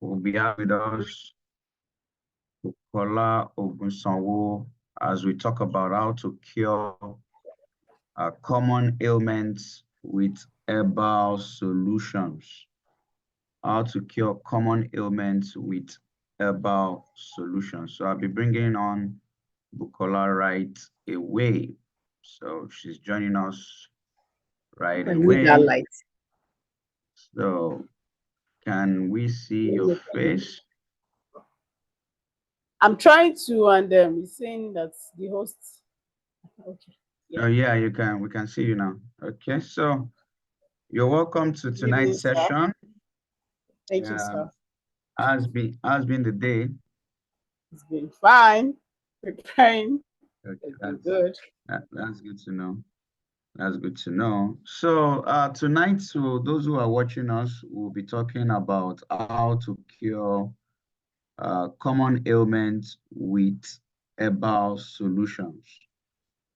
will be with us Bukola Ogunsanwo as we talk about how to cure common ailments with herbal solutions. How to cure common ailments with herbal solutions. So I'll be bringing on Bukola right away. So she's joining us right I need that away. light. So can we see your face? I'm trying to, and he's saying that the host. Okay. Yeah. Oh yeah, you can. We can see you now. Okay, so you're welcome to Good evening, tonight's sir. session. Thank you, sir. Has been the day. It's been fine. Preparing. Okay, It's been good. that's good to know. That's good to know. So tonight, so those who are watching us, will be talking about how to cure common ailments with herbal solutions.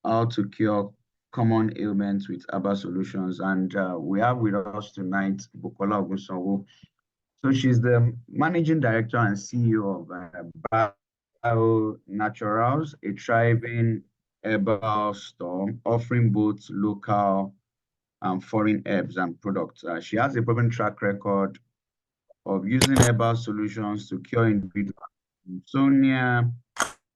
How to cure common ailments with herbal solutions. And we have with us tonight Bukola Ogunsanwo. So she's the managing director and CEO of Bio Naturals, a thriving herbal store offering both local and foreign herbs and products. She has a proven track record of using herbal solutions to cure individuals with insomnia,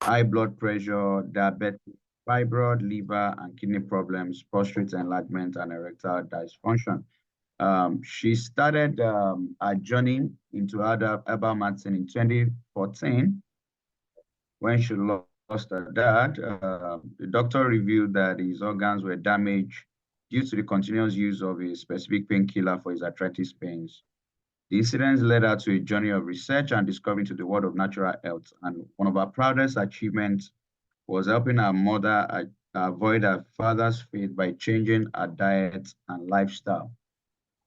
high blood pressure, diabetes, fibroid, liver and kidney problems, prostate enlargement, and erectile dysfunction. She started her journey into herbal medicine in 2014 when she lost her dad. The doctor revealed that his organs were damaged due to the continuous use of a specific painkiller for his arthritis pains. The incidents led her to a journey of research and discovery into the world of natural health. And one of her proudest achievements was helping her mother avoid her father's fate by changing her diet and lifestyle.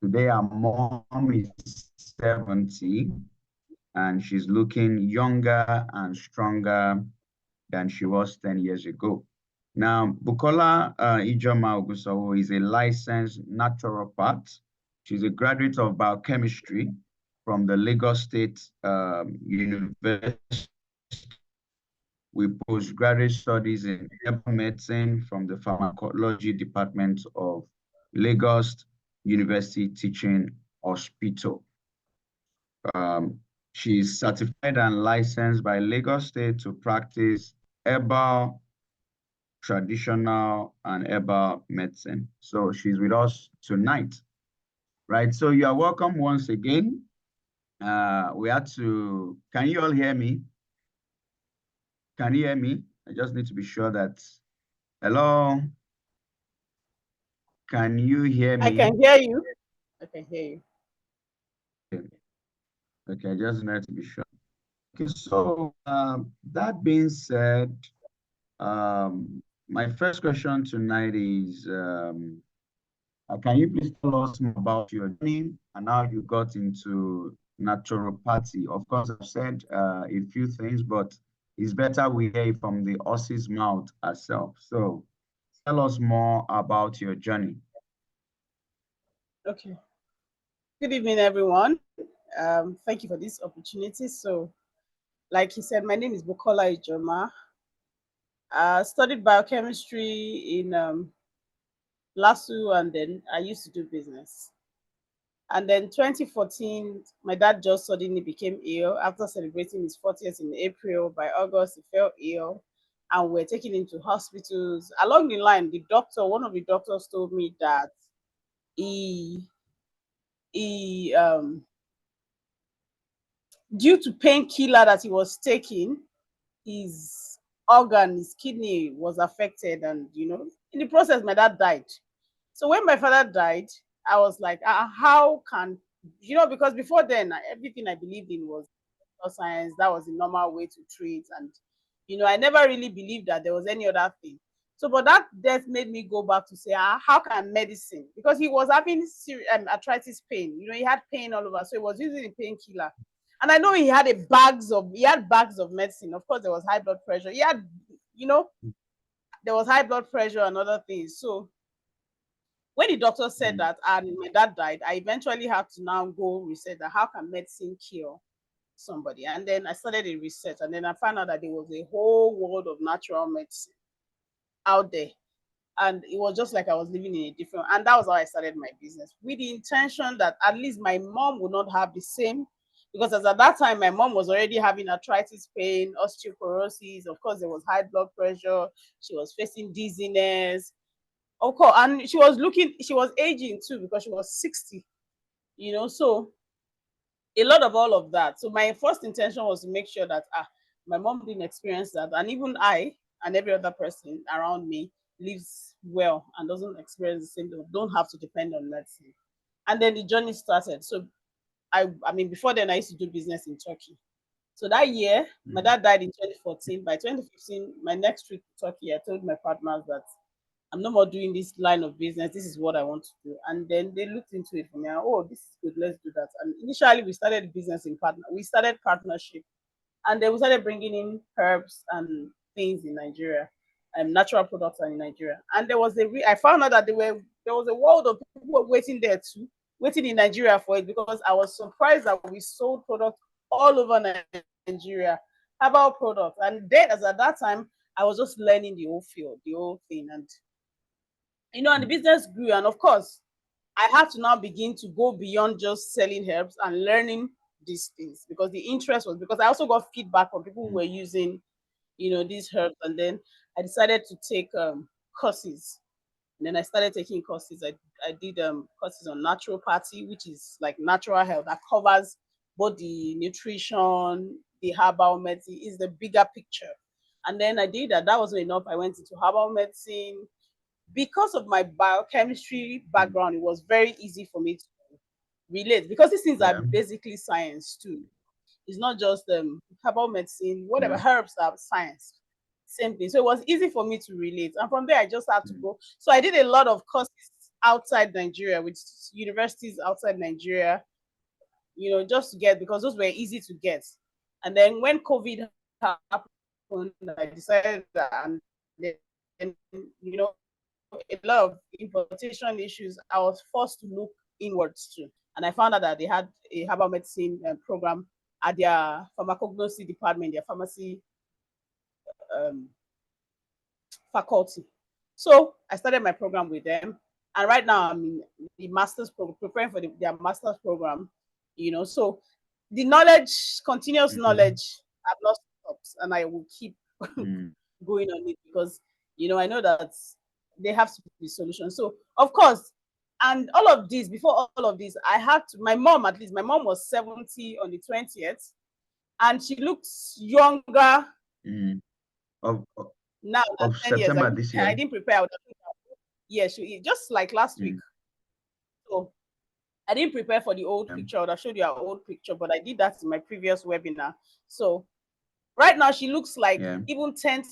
Today, her mom is 70 and she's looking younger and stronger than she was 10 years ago. Now, Bukola Ijoma Ogusawo is a licensed naturopath. She's a graduate of biochemistry from the Lagos State University with postgraduate studies in herbal medicine from the pharmacology department of Lagos University Teaching Hospital. She is certified and licensed by Lagos State to practice herbal, traditional, and herbal medicine. So she's with us tonight, right? So you are welcome once again. Can you all hear me? Can you hear me? I just need to be sure that, hello? Can you hear I me? can hear you. I can hear you. Okay, I just need to be sure. Okay, so that being said, my first question tonight is, can you please tell us more about your journey and how you got into naturopathy? Of course, I've said a few things, but it's better we hear it from the horse's mouth herself. So tell us more about your journey. Okay. Good evening, everyone. Thank you for this opportunity. So, like he said, my name is Bukola Ijoma. Studied biochemistry in LASU, and then I used to do business. And then 2014, my dad just suddenly became ill after celebrating his 40th in April. By August, he fell ill and we're taken into hospitals. Along the line, one of the doctors told me that he, he due to painkiller that he was taking, his his kidney was affected. And, in the process, my dad died. So when my father died, I was like, how can, because before then, everything I believed in was science. That was the normal way to treat. And, I never really believed that there was any other thing. So, but that death made me go back to say, how can medicine? Because he was having arthritis pain. He had pain all over. So he was using a painkiller. And I know he had bags of medicine. Of course, there was high blood pressure. He had, there was high blood pressure and other things. So when the doctor said Mm. that and my dad died, I eventually had to now go research that how can medicine cure somebody. And then I started a research, and then I found out that there was a whole world of natural medicine out there. And it was just like I was living in a different, and that was how I started my business, with the intention that at least my mom would not have the same, because as at that time my mom was already having arthritis pain, osteoporosis, of course there was high blood pressure, she was facing dizziness, of course, and she was aging too because she was 60, so a lot of all of that. So my first intention was to make sure that my mom didn't experience that, and even I and every other person around me lives well and doesn't experience the same, don't have to depend on medicine. And then the journey started. So I mean, before then I used to do business in Turkey. So that year, my Mm. dad died in 2014. By 2015, my next trip to Turkey, I told my partners that I'm no more doing this line of business. This is what I want to do. And then they looked into it for me. Oh, this is good. Let's do that. And initially, we started business in partner. We started partnership, and then we started bringing in herbs and things in Nigeria, natural products in Nigeria. And there was I found out that there was a world of people waiting there too, waiting in Nigeria for it, because I was surprised that we sold products all over Nigeria, herbal products. And then, as at that time, I was just learning the whole field, the whole thing, and and the Mm. business grew. And of course, I had to now begin to go beyond just selling herbs and learning these things, because the interest was, because I also got feedback from people who Mm. were using, these herbs. And then I decided to take courses. And then I started taking courses. I did courses on naturopathy, which is like natural health that covers both the nutrition, the herbal medicine, is the bigger picture. And then I did that. That wasn't enough. I went into herbal medicine. Because of my biochemistry Mm. background, it was very easy for me to relate, because these things are Yeah. basically science too. It's not just herbal medicine, whatever, Yeah. herbs are science. Same thing. So it was easy for me to relate. And from there, I just had to Mm. go. So I did a lot of courses outside Nigeria, with universities outside Nigeria, just to get, because those were easy to get. And then when COVID happened, I decided that, and then, a lot of importation issues, I was forced to look inwards too. And I found out that they had a herbal medicine program at their pharmacognosy department, their pharmacy um, faculty. So I started my program with them. And right now I'm in the master's program, preparing for their master's program. So the knowledge, continuous Mm. knowledge, I've not stopped, and I will keep Mm. going on it, because I know that there have to be solutions. So of course, and all of this, before all of this, I had to, my mom, at least my mom was 70 on the 20th, and she looks younger Mm. Of now than of 10 years. September this I year. didn't prepare. Yeah, just like last week. Mm. So I didn't prepare for the old Yeah. picture. I would have showed you our old picture, but I did that in my previous webinar. So right now, she looks like Yeah. even 10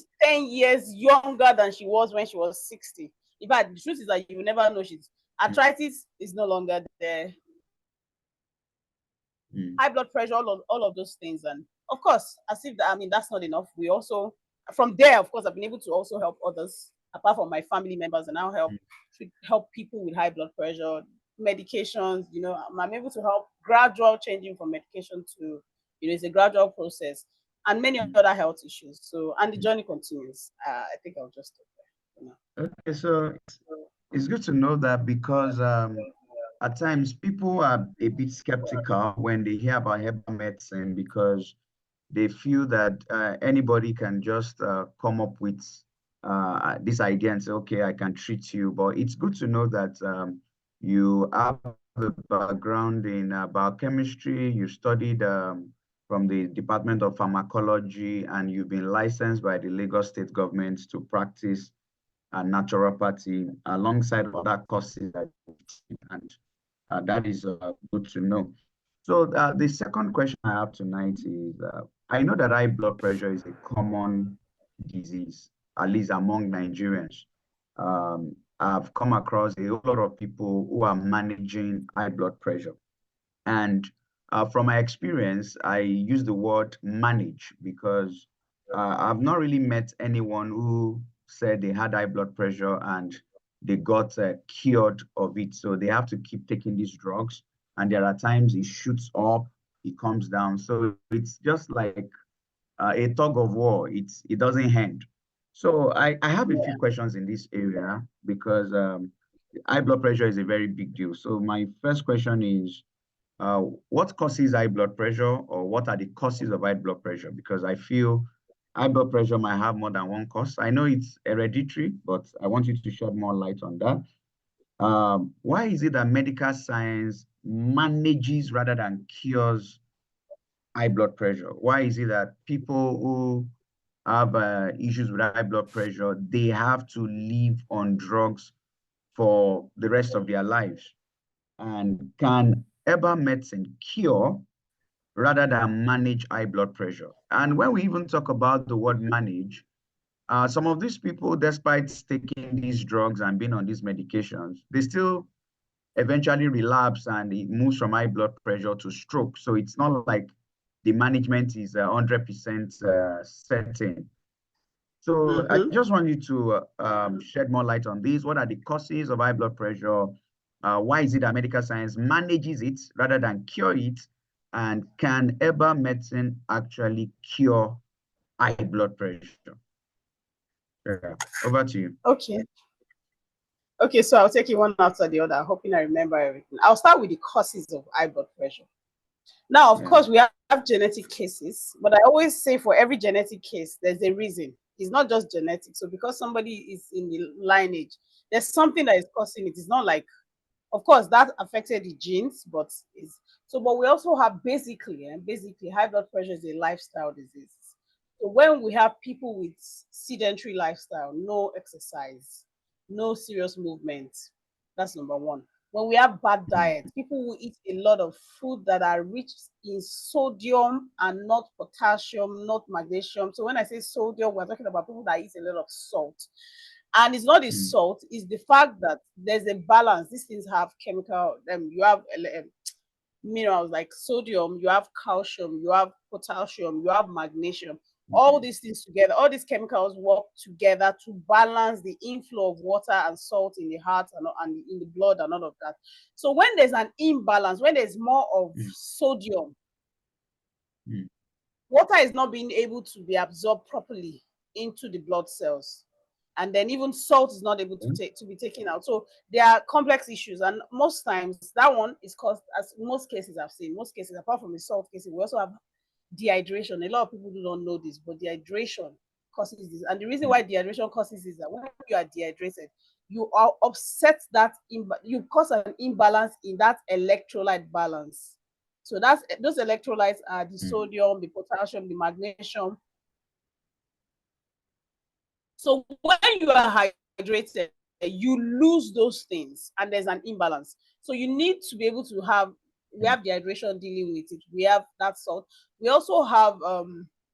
years younger than she was when she was 60. In fact, the truth is that you will never know Mm. arthritis is no longer there. Mm. High blood pressure, all of those things. And of course, as if that, I mean, that's not enough. We also, from there, of course, I've been able to also help others apart from my family members, and now help people with high blood pressure, medications. I'm able to help gradual changing from medication to, it's a gradual process, and many Mm. other health issues. So, and the Mm. journey continues. I think I'll just stop there for now. Okay, so it's good to know that, because at times people are a bit skeptical when they hear about herbal medicine, because they feel that anybody can just come up with this idea and say, okay, I can treat you. But it's good to know that you have a background in biochemistry, you studied from the Department of Pharmacology, and you've been licensed by the Lagos State government to practice naturopathy alongside other courses that you take, and that is good to know. So the second question I have tonight is, I know that high blood pressure is a common disease, at least among Nigerians. I've come across a whole lot of people who are managing high blood pressure. And from my experience, I use the word manage, because I've not really met anyone who said they had high blood pressure and they got cured of it. So they have to keep taking these drugs. And there are times it shoots up, it comes down. So it's just like a tug of war. It doesn't end. So I have a few questions in this area because high blood pressure is a very big deal. So my first question is, what causes high blood pressure, or what are the causes of high blood pressure? Because I feel high blood pressure might have more than one cause. I know it's hereditary, but I want you to shed more light on that. Why is it that medical science manages rather than cures high blood pressure? Why is it that people who have issues with high blood pressure, they have to live on drugs for the rest of their lives? And can herbal medicine cure rather than manage high blood pressure? And when we even talk about the word manage, some of these people, despite taking these drugs and being on these medications, they still eventually relapse and it moves from high blood pressure to stroke. So it's not like the management is 100% certain. So I just want you to shed more light on this. What are the causes of high blood pressure? Why is it that medical science manages it rather than cure it? And can herbal medicine actually cure high blood pressure? Yeah. Over to you. Okay. Okay, so I'll take it one after the other, hoping I remember everything. I'll start with the causes of high blood pressure. Now, of Yeah. course, we have genetic cases, but I always say for every genetic case, there's a reason. It's not just genetic. So because somebody is in the lineage, there's something that is causing it. It's not like, of course, that affected the genes, but it's so. But we also have basically, high blood pressure is a lifestyle disease. So when we have people with sedentary lifestyle, no exercise, no serious movement, that's number one. When we have bad diet, people who eat a lot of food that are rich in sodium and not potassium, not magnesium. So when I say sodium, we're talking about people that eat a lot of salt. And it's not the Mm, salt, it's the fact that there's a balance. These things have chemical, you have minerals like sodium, you have calcium, you have potassium, you have magnesium. All mm, these things together, all these chemicals work together to balance the inflow of water and salt in the heart and in the blood and all of that. So when there's an imbalance, when there's more of mm, sodium, mm. water is not being able to be absorbed properly into the blood cells, and then even salt is not able to be taken out. So there are complex issues, and most times that one is caused, as most cases I've seen, most cases apart from the salt cases, we also have dehydration. A lot of people do not know this, but dehydration causes this. And the reason why dehydration causes is that when you are dehydrated, you are upset that you cause an imbalance in that electrolyte balance. So that's those electrolytes are the Mm, sodium, the potassium, the magnesium. So when you are hydrated, you lose those things and there's an imbalance. So you need to be able to have, we mm, have dehydration dealing with it. We have that salt. We also have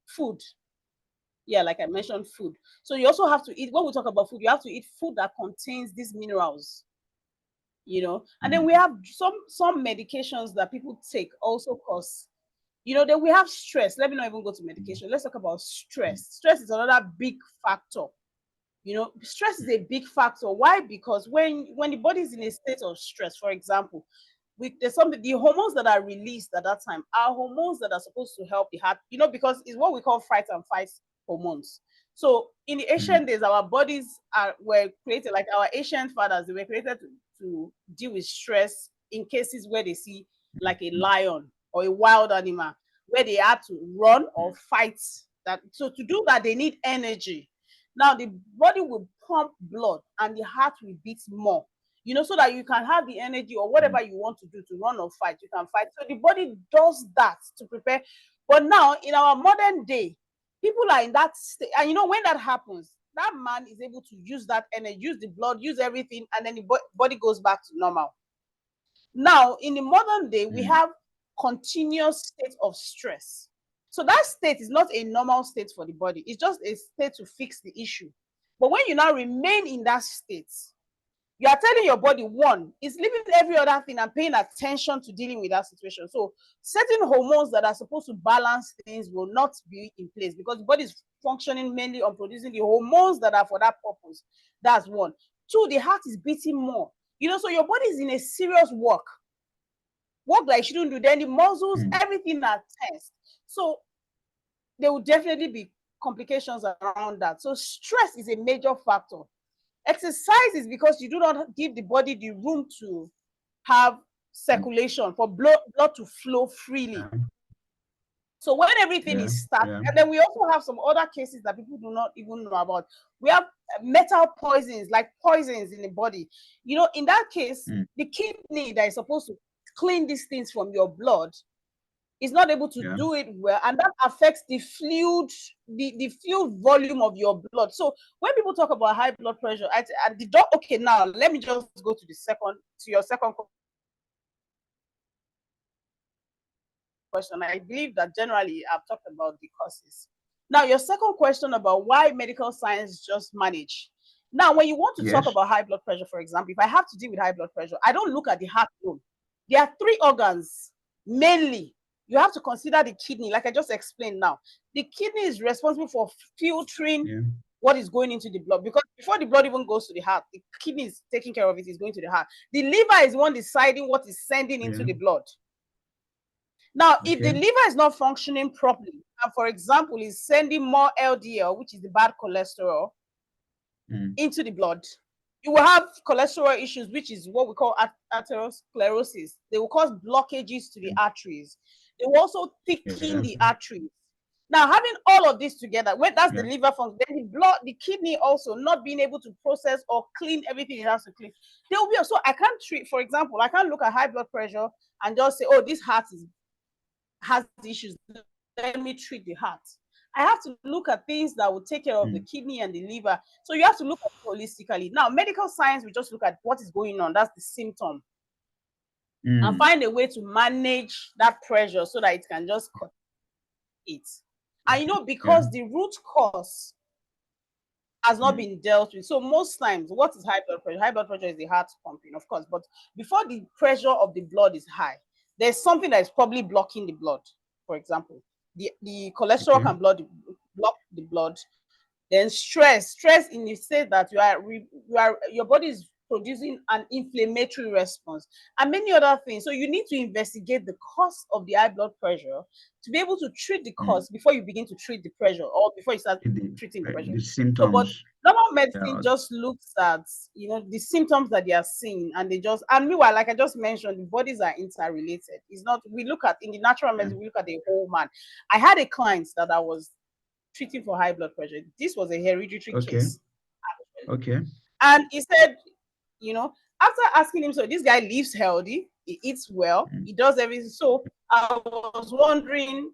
food. Yeah, like I mentioned, food. So you also have to eat, when we talk about food, you have to eat food that contains these minerals, and then we mm, have some medications that people take also cause, then we have stress. Let me not even go to medication. Let's talk about stress. Stress is another big factor. Stress is a big factor. Why? Because when the body is in a state of stress, for example, there's something, the hormones that are released at that time are hormones that are supposed to help the heart, because it's what we call fight and fight hormones. So in the mm, ancient days, our bodies were created, like our ancient fathers, they were created to deal with stress in cases where they see like a lion or a wild animal, where they had to run or mm, fight. That so to do that, they need energy. Now the body will pump blood and the heart will beat more, so that you can have the energy or mm, whatever you want to do to run or fight, you can fight. So the body does that to prepare. But now in our modern day, people are in that state. And when that happens, that man is able to use that energy, use the blood, use everything, and then the body goes back to normal. Now, in the modern day, we mm, have continuous state of stress. So that state is not a normal state for the body. It's just a state to fix the issue. But when you now remain in that state, you are telling your body, one, is leaving every other thing and paying attention to dealing with that situation. So certain hormones that are supposed to balance things will not be in place because the body is functioning mainly on producing the hormones that are for that purpose. That's one. Two, the heart is beating more. You know, so your body is in a serious work like you shouldn't do. Then the muscles, everything are tense. So there will definitely be complications around that. So stress is a major factor. Exercise is because you do not give the body the room to have circulation for blood to flow freely. So when everything is stuck, and then we also have some other cases that people do not even know about. We have metal poisons, like poisons in the body. You know, in that case, the kidney that is supposed to clean these things from your blood is not able to do it well, and that affects the fluid, the fluid volume of your blood. So when people talk about high blood pressure, okay, now let me just go to your second question. I believe that generally I've talked about the causes. Now, your second question about why medical science just manage. Now, when you want to talk about high blood pressure, for example, if I have to deal with high blood pressure, I don't look at the heart alone. There are three organs mainly. You have to consider the kidney, like I just explained now. The kidney is responsible for filtering what is going into the blood, because before the blood even goes to the heart, the kidney is taking care of it, is going to the heart. The liver is the one deciding what is sending into the blood. Now, if the liver is not functioning properly, and for example, is sending more LDL, which is the bad cholesterol, into the blood, you will have cholesterol issues, which is what we call atherosclerosis. They will cause blockages to the arteries. They will also thicken the arteries. Now, having all of this together, when that's the liver function, then the kidney also not being able to process or clean everything it has to clean. There will be so I can't treat, for example, I can't look at high blood pressure and just say, oh, this heart has issues, let me treat the heart. I have to look at things that will take care of the kidney and the liver. So you have to look at it holistically. Now, medical science, we just look at what is going on. That's the symptom. And find a way to manage that pressure so that it can just cut it. And you know, because the root cause has not been dealt with. So most times, what is high blood pressure? High blood pressure is the heart pumping, of course. But before the pressure of the blood is high, there's something that is probably blocking the blood. For example, the cholesterol can block the blood. Then stress in the state that your body is producing an inflammatory response and many other things. So you need to investigate the cause of the high blood pressure to be able to treat the cause before you begin to treat the pressure, or before you start treating the pressure. The symptoms. So, but normal medicine just looks at, you know, the symptoms that they are seeing, and meanwhile, like I just mentioned, the bodies are interrelated. It's not, we look at, in the natural medicine, we look at the whole man. I had a client that I was treating for high blood pressure. This was a hereditary case. And he said, you know, after asking him, so this guy lives healthy, he eats well, he does everything. So I was wondering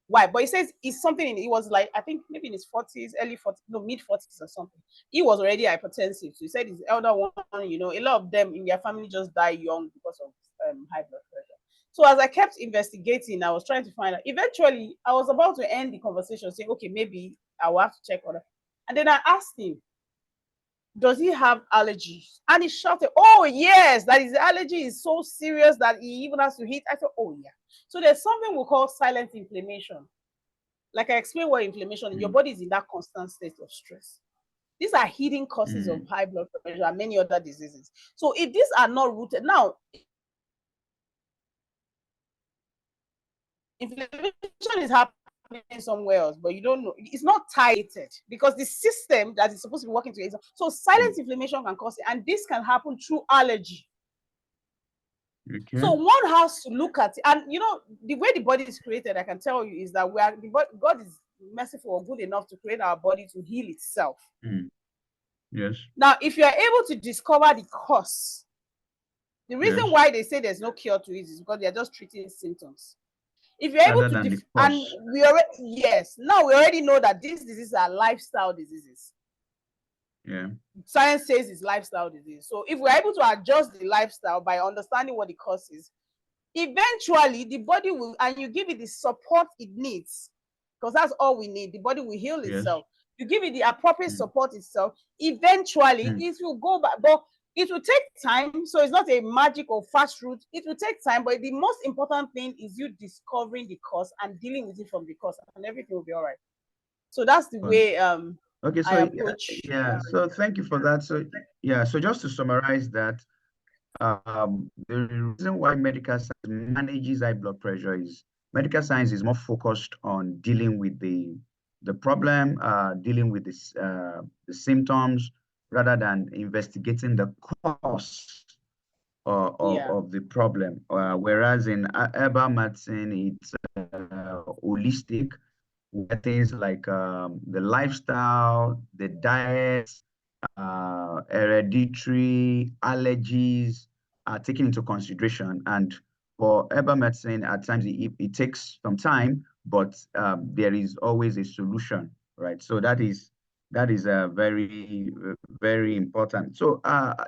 why. But he says it's something, he was like, I think maybe in his 40s, early 40s, no, mid 40s or something. He was already hypertensive. So he said his elder one, you know, a lot of them in their family just die young because of high blood pressure. So as I kept investigating, I was trying to find out. Eventually, I was about to end the conversation saying, okay, maybe I will have to check on it. And then I asked him, does he have allergies? And he shouted, oh, yes, that his allergy is so serious that he even has to hit. I said, oh, yeah. So there's something we call silent inflammation. Like I explained what inflammation is, your body is in that constant state of stress. These are hidden causes of high blood pressure and many other diseases. So if these are not rooted, now, inflammation is happening somewhere else, but you don't know. It's not tied because the system that is supposed to be working together. So silent inflammation can cause it, and this can happen through allergy. So one has to look at it, and you know, the way the body is created, I can tell you, is that God is merciful or good enough to create our body to heal itself. Yes. Now, if you are able to discover the cause, the reason why they say there's no cure to it is because they're just treating symptoms. If you're able to, and now we already know that these diseases are lifestyle diseases. Science says it's lifestyle disease. So if we're able to adjust the lifestyle by understanding what the cause is, eventually the body will, and you give it the support it needs, because that's all we need. The body will heal itself. You give it the appropriate support itself, eventually it will go back. But it will take time, so it's not a magic or fast route. It will take time, but the most important thing is you discovering the cause and dealing with it from the cause, and everything will be all right. So that's the way Okay, I so approach. yeah, so thank you for that. So yeah, so just to summarize that, the reason why medical science manages high blood pressure is medical science is more focused on dealing with the problem, dealing with the symptoms rather than investigating the cause Yeah, of the problem. Whereas in herbal medicine, it's holistic, where things like the lifestyle, the diet, hereditary allergies are taken into consideration. And for herbal medicine, at times it takes some time, but there is always a solution, right? So that is very important. So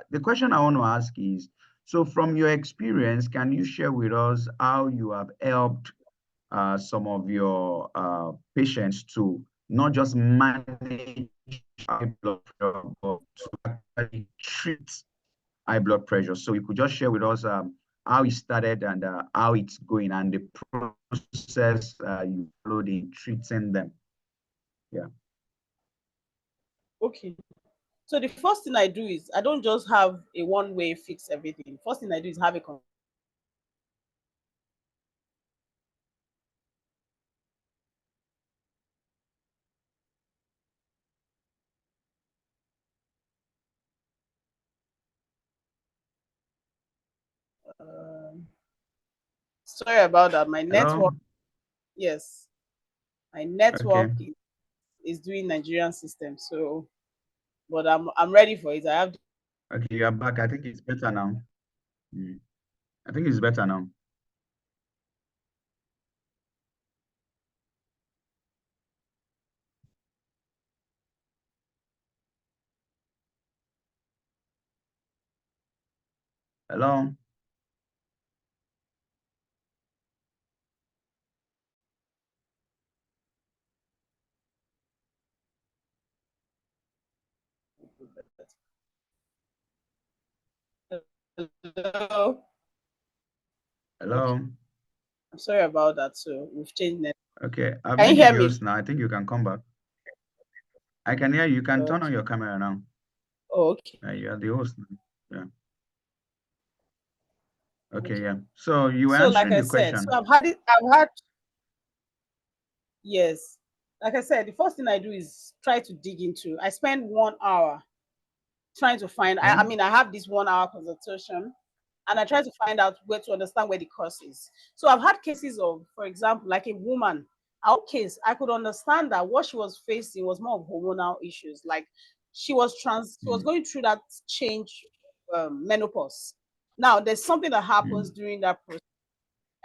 the question I want to ask is, so from your experience, can you share with us how you have helped some of your patients to not just manage high blood pressure, but to actually treat high blood pressure? So you could just share with us how it started and how it's going and the process you followed in treating them. Yeah. okay. So the first thing I do is I don't just have a one-way fix everything. First thing I do is have a sorry about that. My Hello? network, yes, my Okay. network is doing Nigerian system. So, but I'm ready for it. I have. Okay, you're back. I think it's better now. Mm. I think it's better now. Hello? Hello. Okay, Hello? I'm sorry about that. So we've changed net. Okay, I've Can you made you hear the me? host now. I think you can come back. I can hear you. You can turn on Okay. your camera now. Oh, okay. You are the host now. Yeah. Okay, Okay. yeah. So you were So, like answering I the said, so question. I've had it. I've had yes. Like I said, the first thing I do is try to dig into. I spend 1 hour trying to find. I Okay. mean, I have this 1 hour consultation, and I try to find out where to understand where the cause is. So I've had cases of, for example, like a woman. Our case, I could understand that what she was facing was more of hormonal issues. Like she was Mm, going through that change, menopause. Now there's something that happens mm, during that process,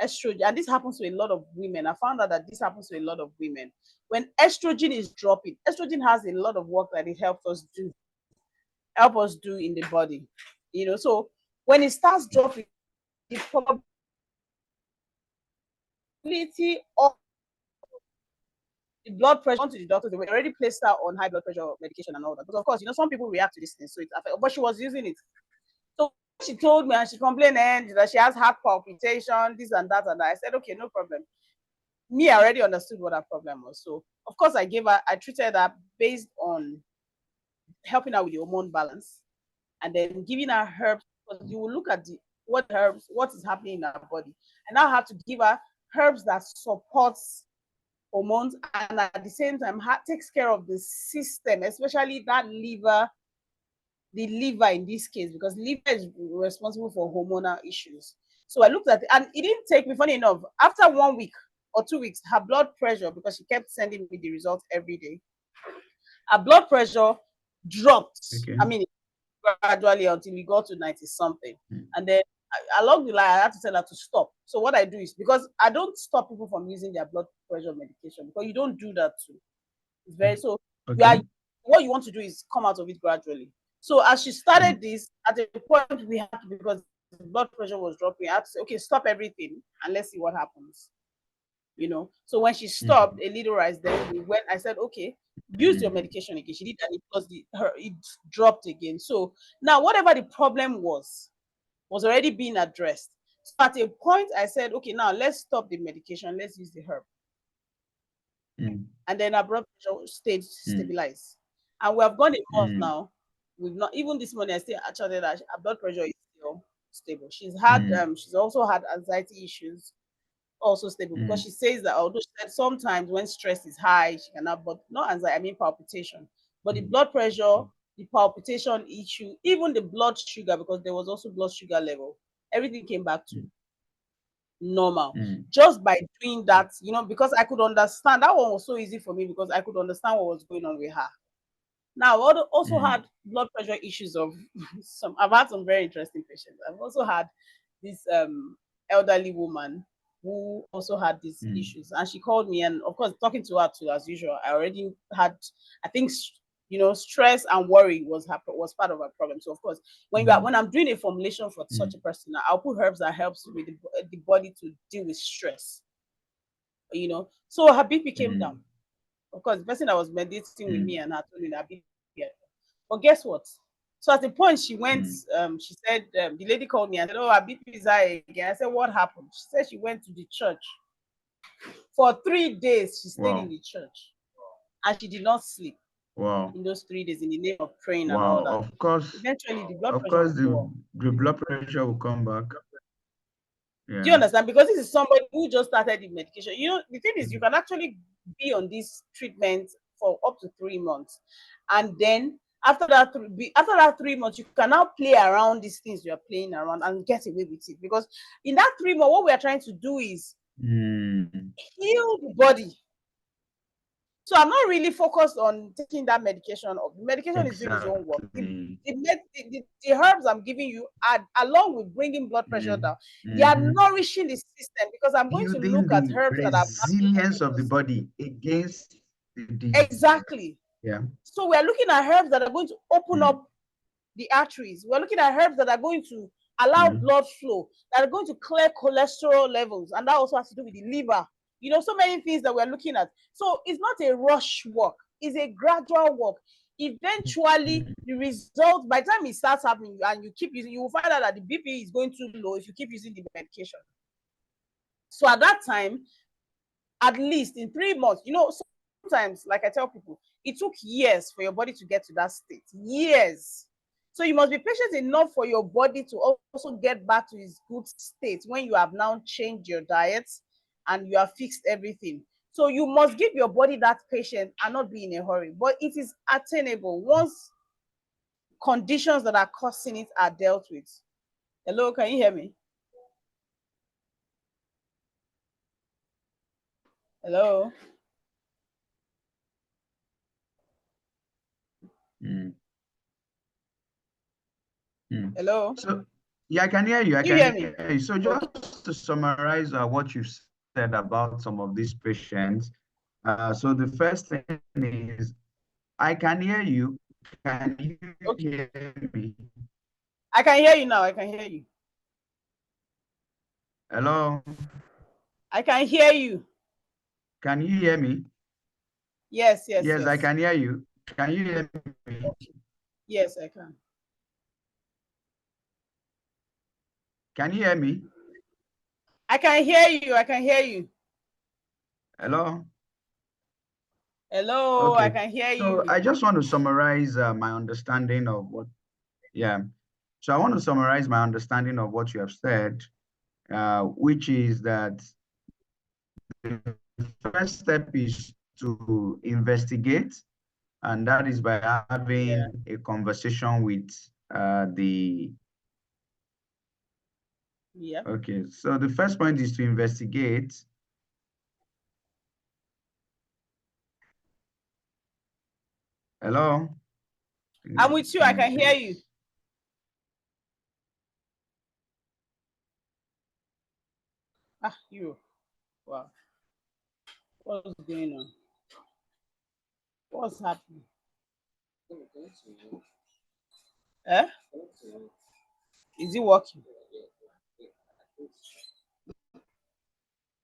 estrogen, and this happens to a lot of women. I found out that this happens to a lot of women. When estrogen is dropping, estrogen has a lot of work that it help us do in the body. So when it starts dropping, the probability of the blood pressure onto the doctors, they were already placed her on high blood pressure medication and all that. But of course, some people react to this thing, so it's affected. But she was using it. So she told me and she complained that she has heart palpitation, this and that, and that. I said, okay, no problem. Me, I already understood what her problem was. So of course, I treated her based on helping her with the hormone balance and then giving her herbs. Because you will look at what is happening in her body. And now have to give her herbs that supports hormones and at the same time takes care of the system, especially the liver in this case, because liver is responsible for hormonal issues. So I looked at it, and it didn't take me, funny enough, after 1 week or 2 weeks, her blood pressure, because she kept sending me the results every day, her blood pressure dropped. okay. I mean, gradually until we got to 90 something. Mm, And then along the line, I had to tell her to stop. So what I do is, because I don't stop people from using their blood pressure medication, because you don't do that too. It's very so you okay. are what you want to do is come out of it gradually. So as she Mm, started this, at a point we had to, because the blood pressure was dropping, I had to say, okay, stop everything and let's see what happens. So when she stopped mm, a little rise, then I said, okay, use your mm, medication again. She did, and it dropped again. So now whatever the problem was already being addressed. So at a point I said, okay, now let's stop the medication, let's use the herb. mm, And then her blood pressure stayed mm, stabilized. And we have gone a month mm, now. We've not even this morning. I still actually that her blood pressure is still stable. She's also had anxiety issues, also stable, because mm, she says that although she said sometimes when stress is high, she cannot, but not anxiety, I mean palpitation. But the mm, blood pressure, the palpitation issue, even the blood sugar, because there was also blood sugar level, everything came back to mm, normal mm, just by doing that, because I could understand. That one was so easy for me because I could understand what was going on with her. Now, I also mm, had blood pressure issues of some. I've had some very interesting patients. I've also had this elderly woman who also had these mm, issues, and she called me, and of course, talking to her too, as usual. I already had, I think, stress and worry was part of her problem. So, of course, mm, when I'm doing a formulation for mm, such a person, I'll put herbs that helps with the body to deal with stress. So her BP came down. mm, Of course, the person that was meditating with me mm, and her told me that BP. But guess what? So at the point she went, mm. she said, the lady called me and said, "Oh, her BP is high again." I said, "What happened?" She said she went to the church. For 3 days, she stayed in Wow, the church and she did not sleep wow, in those 3 days in the name of praying and all wow. that. Eventually, the blood Of pressure course, will go up. the blood pressure will come back. Do you Yeah. understand? Because this is somebody who just started the medication. The thing is, you Mm, can actually be on this treatment for up to 3 months, and then after that 3 months, you can now play around these things you are playing around and get away with it. Because in that 3 months, what we are trying to do is mm, heal the body. So I'm not really focused on taking that medication off. The medication is doing its own work. exactly. The herbs I'm giving you are, along with bringing blood pressure Mm, down, they are mm-hmm. nourishing the system, because I'm going to Building look at the herbs that are backing resilience of the up body against the disease. exactly. Yeah. So we're looking at herbs that are going to open Mm, up the arteries. We're looking at herbs that are going to allow mm, blood flow, that are going to clear cholesterol levels, and that also has to do with the liver. So many things that we're looking at. So it's not a rush work, it's a gradual work. Eventually, mm, the result, by the time it starts happening and you keep using, you will find out that the BP is going too low if you keep using the medication. So at that time, at least in 3 months, sometimes, like I tell people, it took years for your body to get to that state. Years. So you must be patient enough for your body to also get back to its good state when you have now changed your diet and you have fixed everything. So you must give your body that patience and not be in a hurry. But it is attainable once conditions that are causing it are dealt with. Hello, can you hear me? Hello? mm, mm. Hello? So, yeah, I can hear you. I You can hear me? hear you. So, Okay. just to summarize what you said about some of these patients. So, the first thing is, I can hear you. Can you Okay. hear me? I can hear you now. I can hear you. Hello? I can hear you. Can you hear me? Yes, yes, Yes, I yes. can hear you. Can you hear me? Okay. Yes, I can. Can you hear me? I can hear you. I can hear you. Hello? Hello, I Okay. can hear So I you. just want to summarize my understanding of yeah. So I want to summarize my understanding of what you have said, which is that the first step is to investigate, and that is by Yeah. having a conversation with the, Yeah. okay. So the first point is to investigate. Hello? I'm with you. I can hear Network. you. You. Wow. What's going on? What's happening? Eh? Is it working?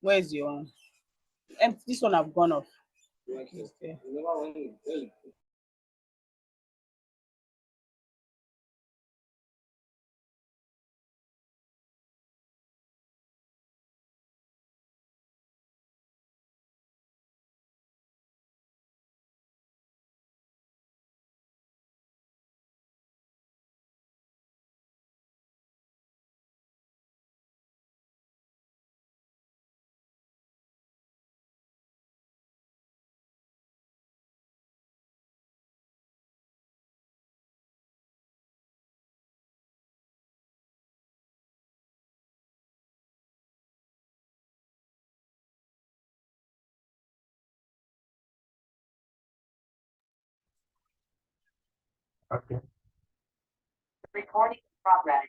Where's your one? This one have gone off. Okay. Okay. Recording progress.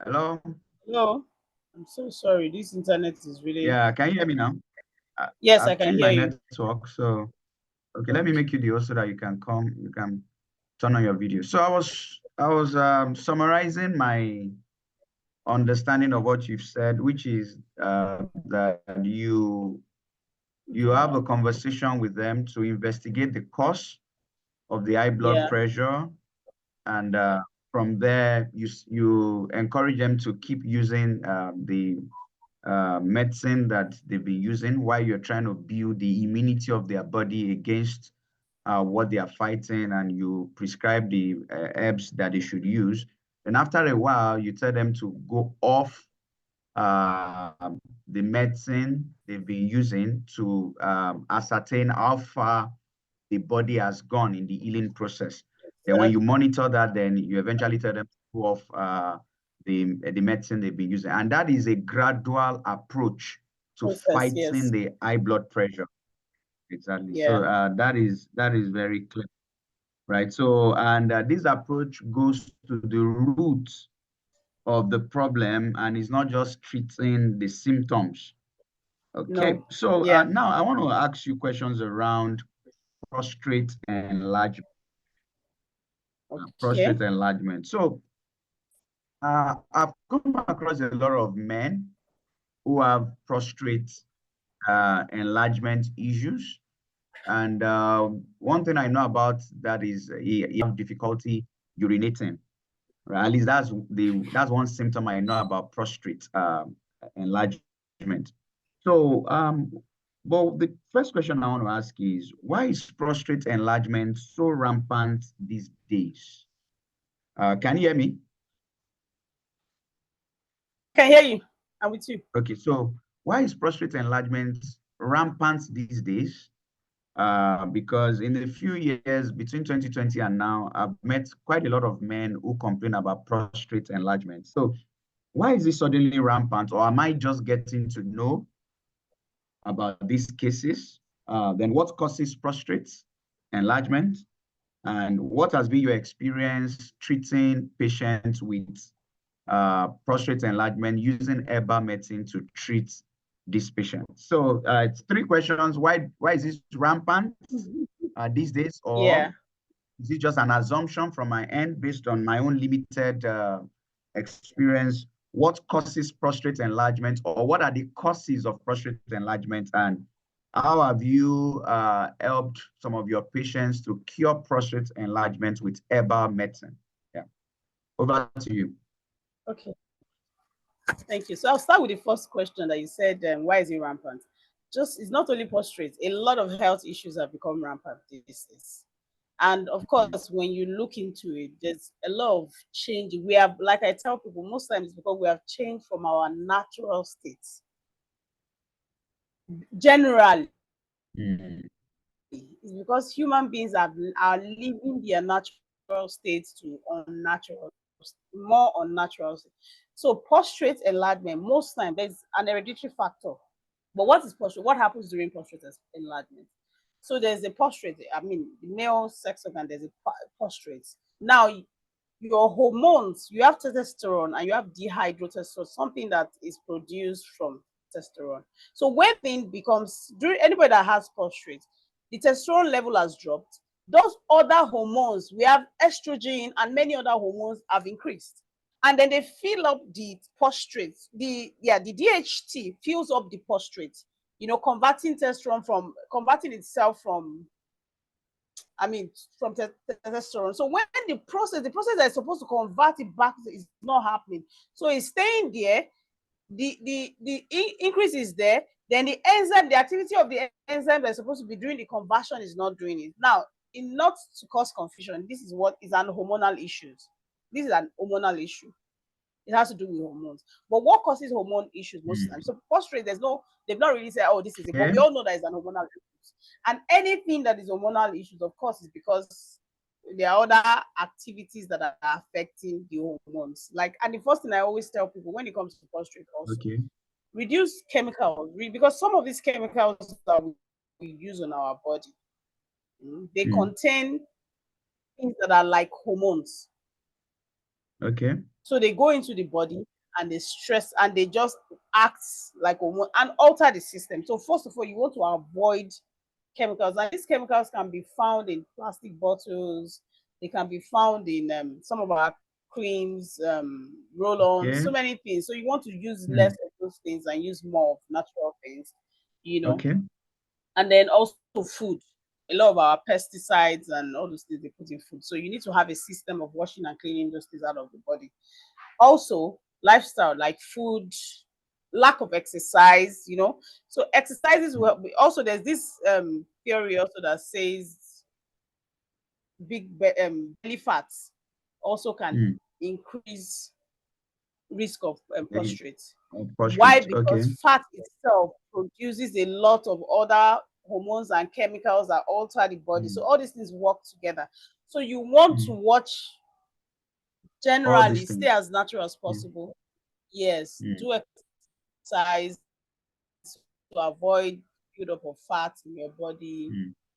Hello. No, I'm so sorry. This internet is really. Yeah, can you hear me now? Yes, I I've can changed hear my you. network, so okay, let me make you the host so that you can turn on your video. So I was summarizing my understanding of what you've said, which is that you have a conversation with them to investigate the cause of the high blood Yeah. pressure, and from there you encourage them to keep using the medicine that they've been using while you're trying to build the immunity of their body against what they are fighting, and you prescribe the herbs that they should use. And after a while, you tell them to go off uh, the medicine they've been using to ascertain how far the body has gone in the healing process. Then when you monitor that, then you eventually tell them to go off the medicine they've been using. And that is a gradual approach to Process, fighting yes. the high blood pressure. Exactly. Yeah. So that is very clear, right? So, and this approach goes to the root of the problem and is not just treating the symptoms. Okay. No. So Yeah. now I want to ask you questions around prostate enlargement. Okay. Prostate enlargement. So I've come across a lot of men who have prostate enlargement issues. And one thing I know about that is he have difficulty urinating. Right? At least that's one symptom I know about prostate enlargement. So, but the first question I want to ask is, why is prostate enlargement so rampant these days? Can you hear me? Can hear you. I'm with you. Okay, so why is prostate enlargement rampant these days? Because in the few years between 2020 and now, I've met quite a lot of men who complain about prostate enlargement. So why is this suddenly rampant, or am I just getting to know about these cases? Then what causes prostate enlargement? And what has been your experience treating patients with prostate enlargement using herbal medicine to treat this patient? So it's three questions. Why is this rampant these days, or Yeah. is it just an assumption from my end based on my own limited experience? What causes prostate enlargement, or what are the causes of prostate enlargement, and how have you helped some of your patients to cure prostate enlargement with herbal medicine? Yeah, over to you. Okay. Thank you. So I'll start with the first question that you said, why is it rampant? Just it's not only prostate, a lot of health issues have become rampant these days. And of course, when you look into it, there's a lot of change. We have, like I tell people, most times it's because we have changed from our natural states. Generally, Mm. it's because human beings are leaving their natural states to unnatural, more unnatural. So prostate enlargement, most time there's an hereditary factor. But what is prostate? What happens during prostate enlargement? So there's a prostate. I mean, the male sex organ. There's a prostate. Now, your hormones. You have testosterone and you have dihydrotestosterone, something that is produced from testosterone. So when thing becomes during anybody that has prostate, the testosterone level has dropped. Those other hormones, we have estrogen and many other hormones have increased. And then they fill up the prostate. The DHT fills up the prostate, converting testosterone from converting itself from from testosterone. So when the process that is supposed to convert it back is not happening. So it's staying there. The increase is there. Then the enzyme, the activity of the enzyme that's supposed to be doing the conversion is not doing it. Now, in not to cause confusion, this is what is an hormonal issue. This is an hormonal issue. It has to do with hormones. But what causes hormone issues most of the time? So prostrate, they've not really said, oh, this is it. But we all know that it's an hormonal issue. And anything that is hormonal issues, of course, is because there are other activities that are affecting the hormones. Like, and the first thing I always tell people when it comes to prostrate also, reduce chemicals, because some of these chemicals that we use on our body, they contain things that are like hormones. Okay. So they go into the body and they stress and they just act like hormone and alter the system. So first of all, you want to avoid chemicals, and these chemicals can be found in plastic bottles. They can be found in some of our creams, roll-ons, so many things. So you want to use less of those things and use more of natural things, Okay. And then also food. A lot of our pesticides and all those things they put in food. So you need to have a system of washing and cleaning those things out of the body. Also, lifestyle, like food, lack of exercise, So exercises will also, there's this theory also that says belly fats also can increase risk of prostrate. Why? Because fat itself produces a lot of other hormones and chemicals that alter the body. So all these things work together. So you want to watch, generally stay as natural as possible. Yes, do exercise to avoid buildup of fat in your body,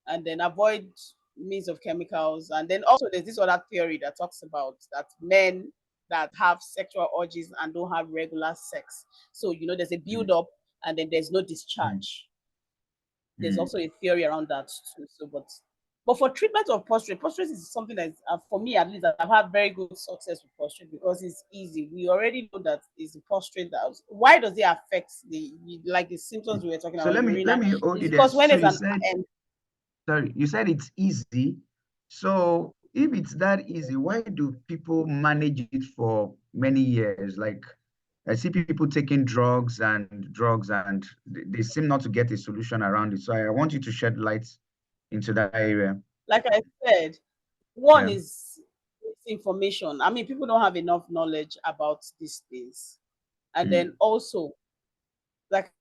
and then avoid means of chemicals. And then also there's this other theory that talks about that men that have sexual urges and don't have regular sex. So there's a buildup and then there's no discharge. There's also a theory around that too. So, but for treatment of prostrate is something that is, for me at least, I've had very good success with prostrate because it's easy. We already know that it's the prostrate that. Why does it affect the symptoms we were talking about? So let me hold you there. Because when So it's sorry, you said it's easy. So if it's that easy, why do people manage it for many years? Like, I see people taking drugs and they seem not to get a solution around it. So I want you to shed light into that area. Like I said, one is information. I mean, people don't have enough knowledge about these things. And then also, like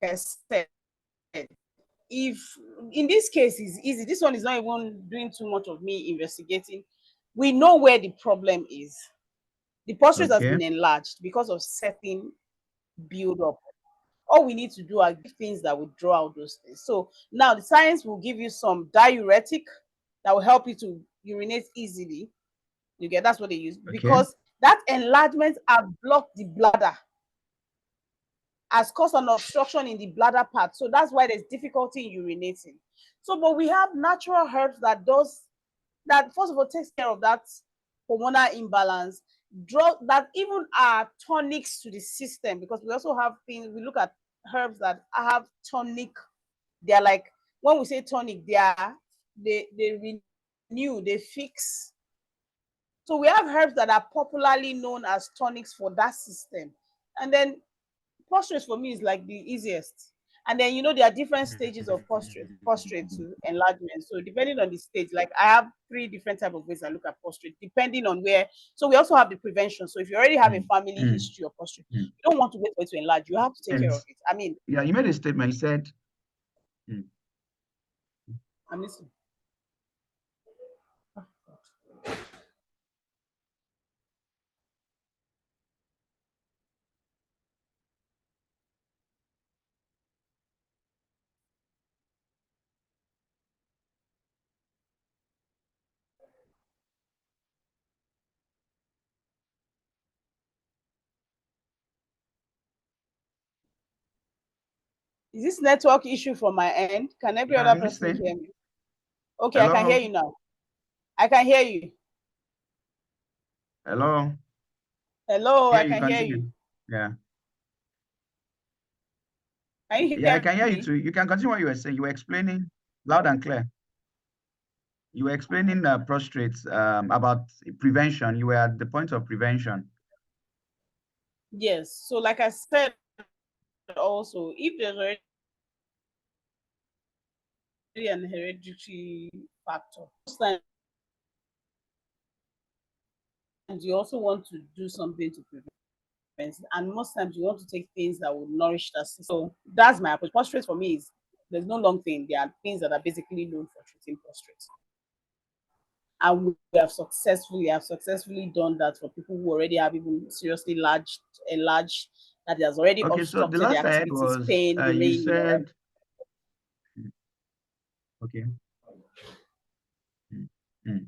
I said, if in this case is easy, this one is not even doing too much of me investigating. We know where the problem is. The prostate has been enlarged because of certain build-up. All we need to do are things that will draw out those things. So now the science will give you some diuretic that will help you to urinate easily. You get, that's what they use, because that enlargement have blocked the bladder, has caused an obstruction in the bladder part. So that's why there's difficulty in urinating. So, but we have natural herbs that first of all takes care of that hormonal imbalance, that even are tonics to the system, because we also have things, we look at herbs that have tonic. They're like, when we say tonic, they renew, they fix. So we have herbs that are popularly known as tonics for that system. And then prostrate for me is like the easiest. And then there are different stages of prostrate to enlargement. So depending on the stage, like I have 3 different type of ways I look at prostrate, depending on where. So we also have the prevention. So if you already have a family history of prostrate, you don't want to wait for it to enlarge. You have to take care of it. I mean, yeah, you made a statement. You said, I'm listening. Is this network issue from my end? Can every other person hear me? Okay, hello? I can hear you now. I can hear you. Hello. Hello, I can hear you. Yeah. Can you hear Yeah, I can hear me? you too. You can continue what you were saying. You were explaining loud and clear. You were explaining prostrates about prevention. You were at the point of prevention. Yes. So like I said, also, if there's already an hereditary factor, you also want to do something to prevent it, and most times you want to take things that will nourish the system. So that's my approach. Prostrate for me is there's no long thing. There are things that are basically known for treating prostrate. And we have successfully done that for people who already have even seriously enlarged, that has already Okay, so the obstructed the last I heard activities, was pain, you remain. said, okay. Mm, mm.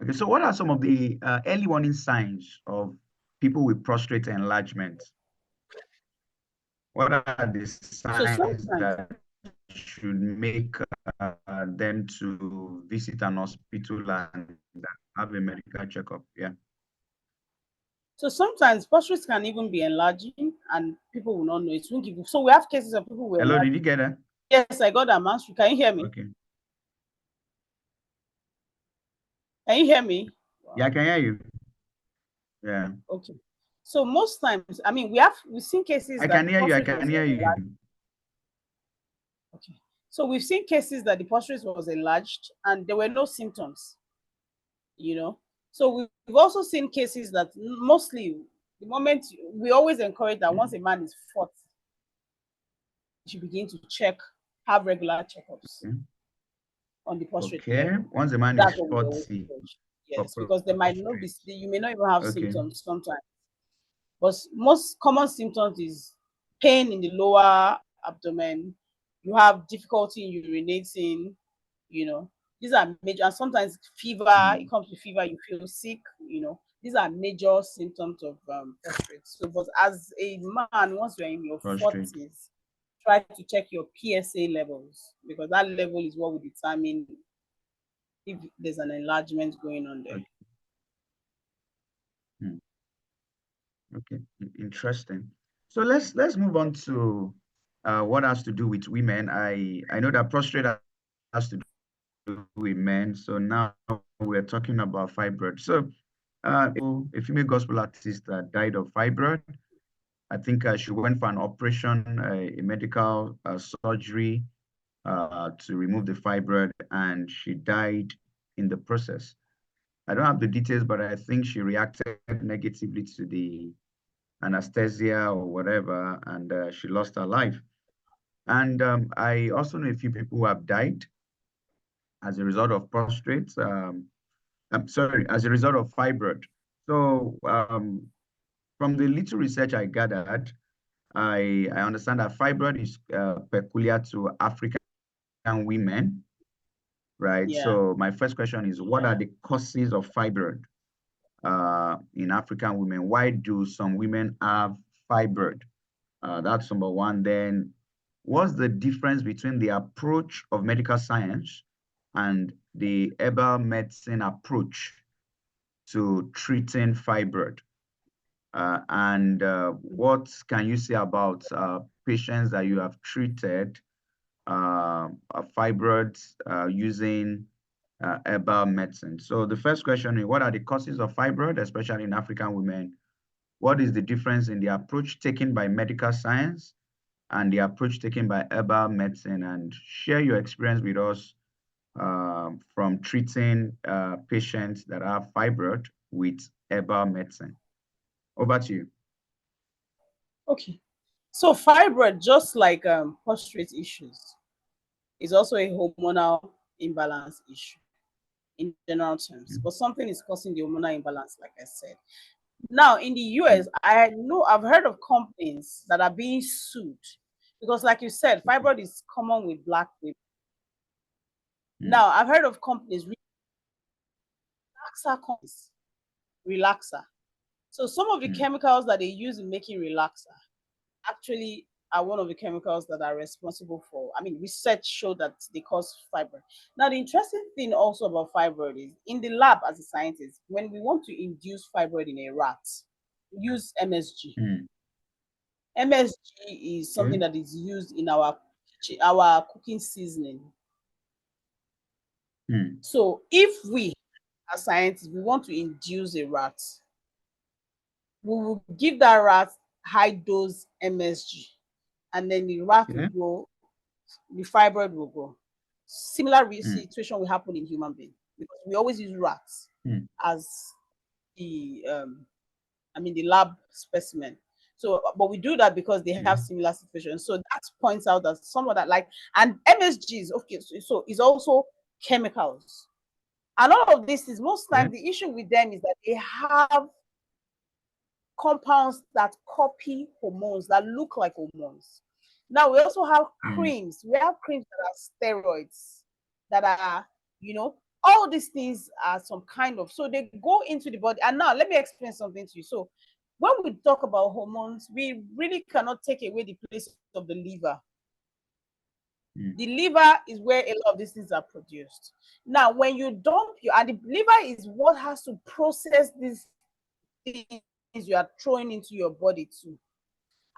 Okay, so what are some of the early warning signs of people with prostate enlargement? What are the So signs sometimes, that should make them to visit an hospital and have a medical checkup? Yeah. prostrates can even be enlarging, and people will not know it. Won't give you. So we have cases of people who Hello, enlarge. did you get that? Yes, I got that master. Can you hear me? Okay. Can you hear me? Yeah, I can hear you. Yeah. Okay. So most times, I mean, we've seen cases I that can the hear you. I prostate can was hear enlarged. you. Okay. So we've seen cases that the prostate was enlarged and there were no symptoms, you know. So we've also seen cases that mostly the moment we always encourage that once a man is 40, you should begin to have regular checkups Okay. on the prostate Okay. level. Once the man is That's what we always 40 encourage. for Yes, because there might not be, prostrate. you may not even have Okay. symptoms sometimes. But most common symptoms is pain in the lower abdomen. You have difficulty in urinating, you know. These are major, and sometimes fever, it comes to fever, you feel sick, you know. These are major symptoms of prostate. So, but as a man, once you're in your Prostrate. 40s, try to check your PSA levels, because that level is what will determine if there's an enlargement going on there. Okay. Hmm. Okay. Interesting. So let's move on to what has to do with women. I know that prostrate has to do with men. So now we're talking about fibroid. So a female gospel artist that died of fibroid. I think she went for an operation, a medical surgery to remove the fibroid, and she died in the process. I don't have the details, but I think she reacted negatively to the anesthesia or whatever, and she lost her life. And I also know a few people who have died as a result of prostate. I'm sorry, as a result of fibroid. So from the little research I gathered, I understand that fibroid is peculiar to African women, right? Yeah. So my first question is, what are the causes of fibroid in African women? Why do some women have fibroid? That's number one. Then, what's the difference between the approach of medical science and the herbal medicine approach to treating fibroid? And what can you say about patients that you have treated fibroids using herbal medicine? So the first question is, what are the causes of fibroid, especially in African women? What is the difference in the approach taken by medical science and the approach taken by herbal medicine? And share your experience with us from treating patients that have fibroid with herbal medicine. Over to you. Okay. So fibroid, just like prostate issues, is also a hormonal imbalance issue in general terms. But something is causing the hormonal imbalance, like I said. Now in the US, I've heard of companies that are being sued because, like you said, fibroid is common with Black women. Now I've heard of companies, relaxer. So some of the chemicals that they use in making relaxer actually are one of the chemicals that are responsible for, I mean, research showed that they cause fibroid. Now, the interesting thing also about fibroid is in the lab as a scientist, when we want to induce fibroid in a rat, we use MSG. MSG is something that is used in our cooking seasoning. So if we, as scientists, we want to induce a rat, we will give that rat high dose MSG, and then the rat will grow, the fibroid will grow. Similar situation will happen in human beings because we always use rats as the the lab specimen. So, but we do that because they have similar situations. So that points out that some of that, like, and MSGs, okay, so is also chemicals. And all of this is most times the issue with them is that they have compounds that copy hormones, that look like hormones. Now we also have creams. We have creams that are steroids, that are, all these things are some kind of, so they go into the body. And now let me explain something to you. So when we talk about hormones, we really cannot take away the place of the liver. The liver is where a lot of these things are produced. Now, when you dump and the liver is what has to process these things you are throwing into your body too.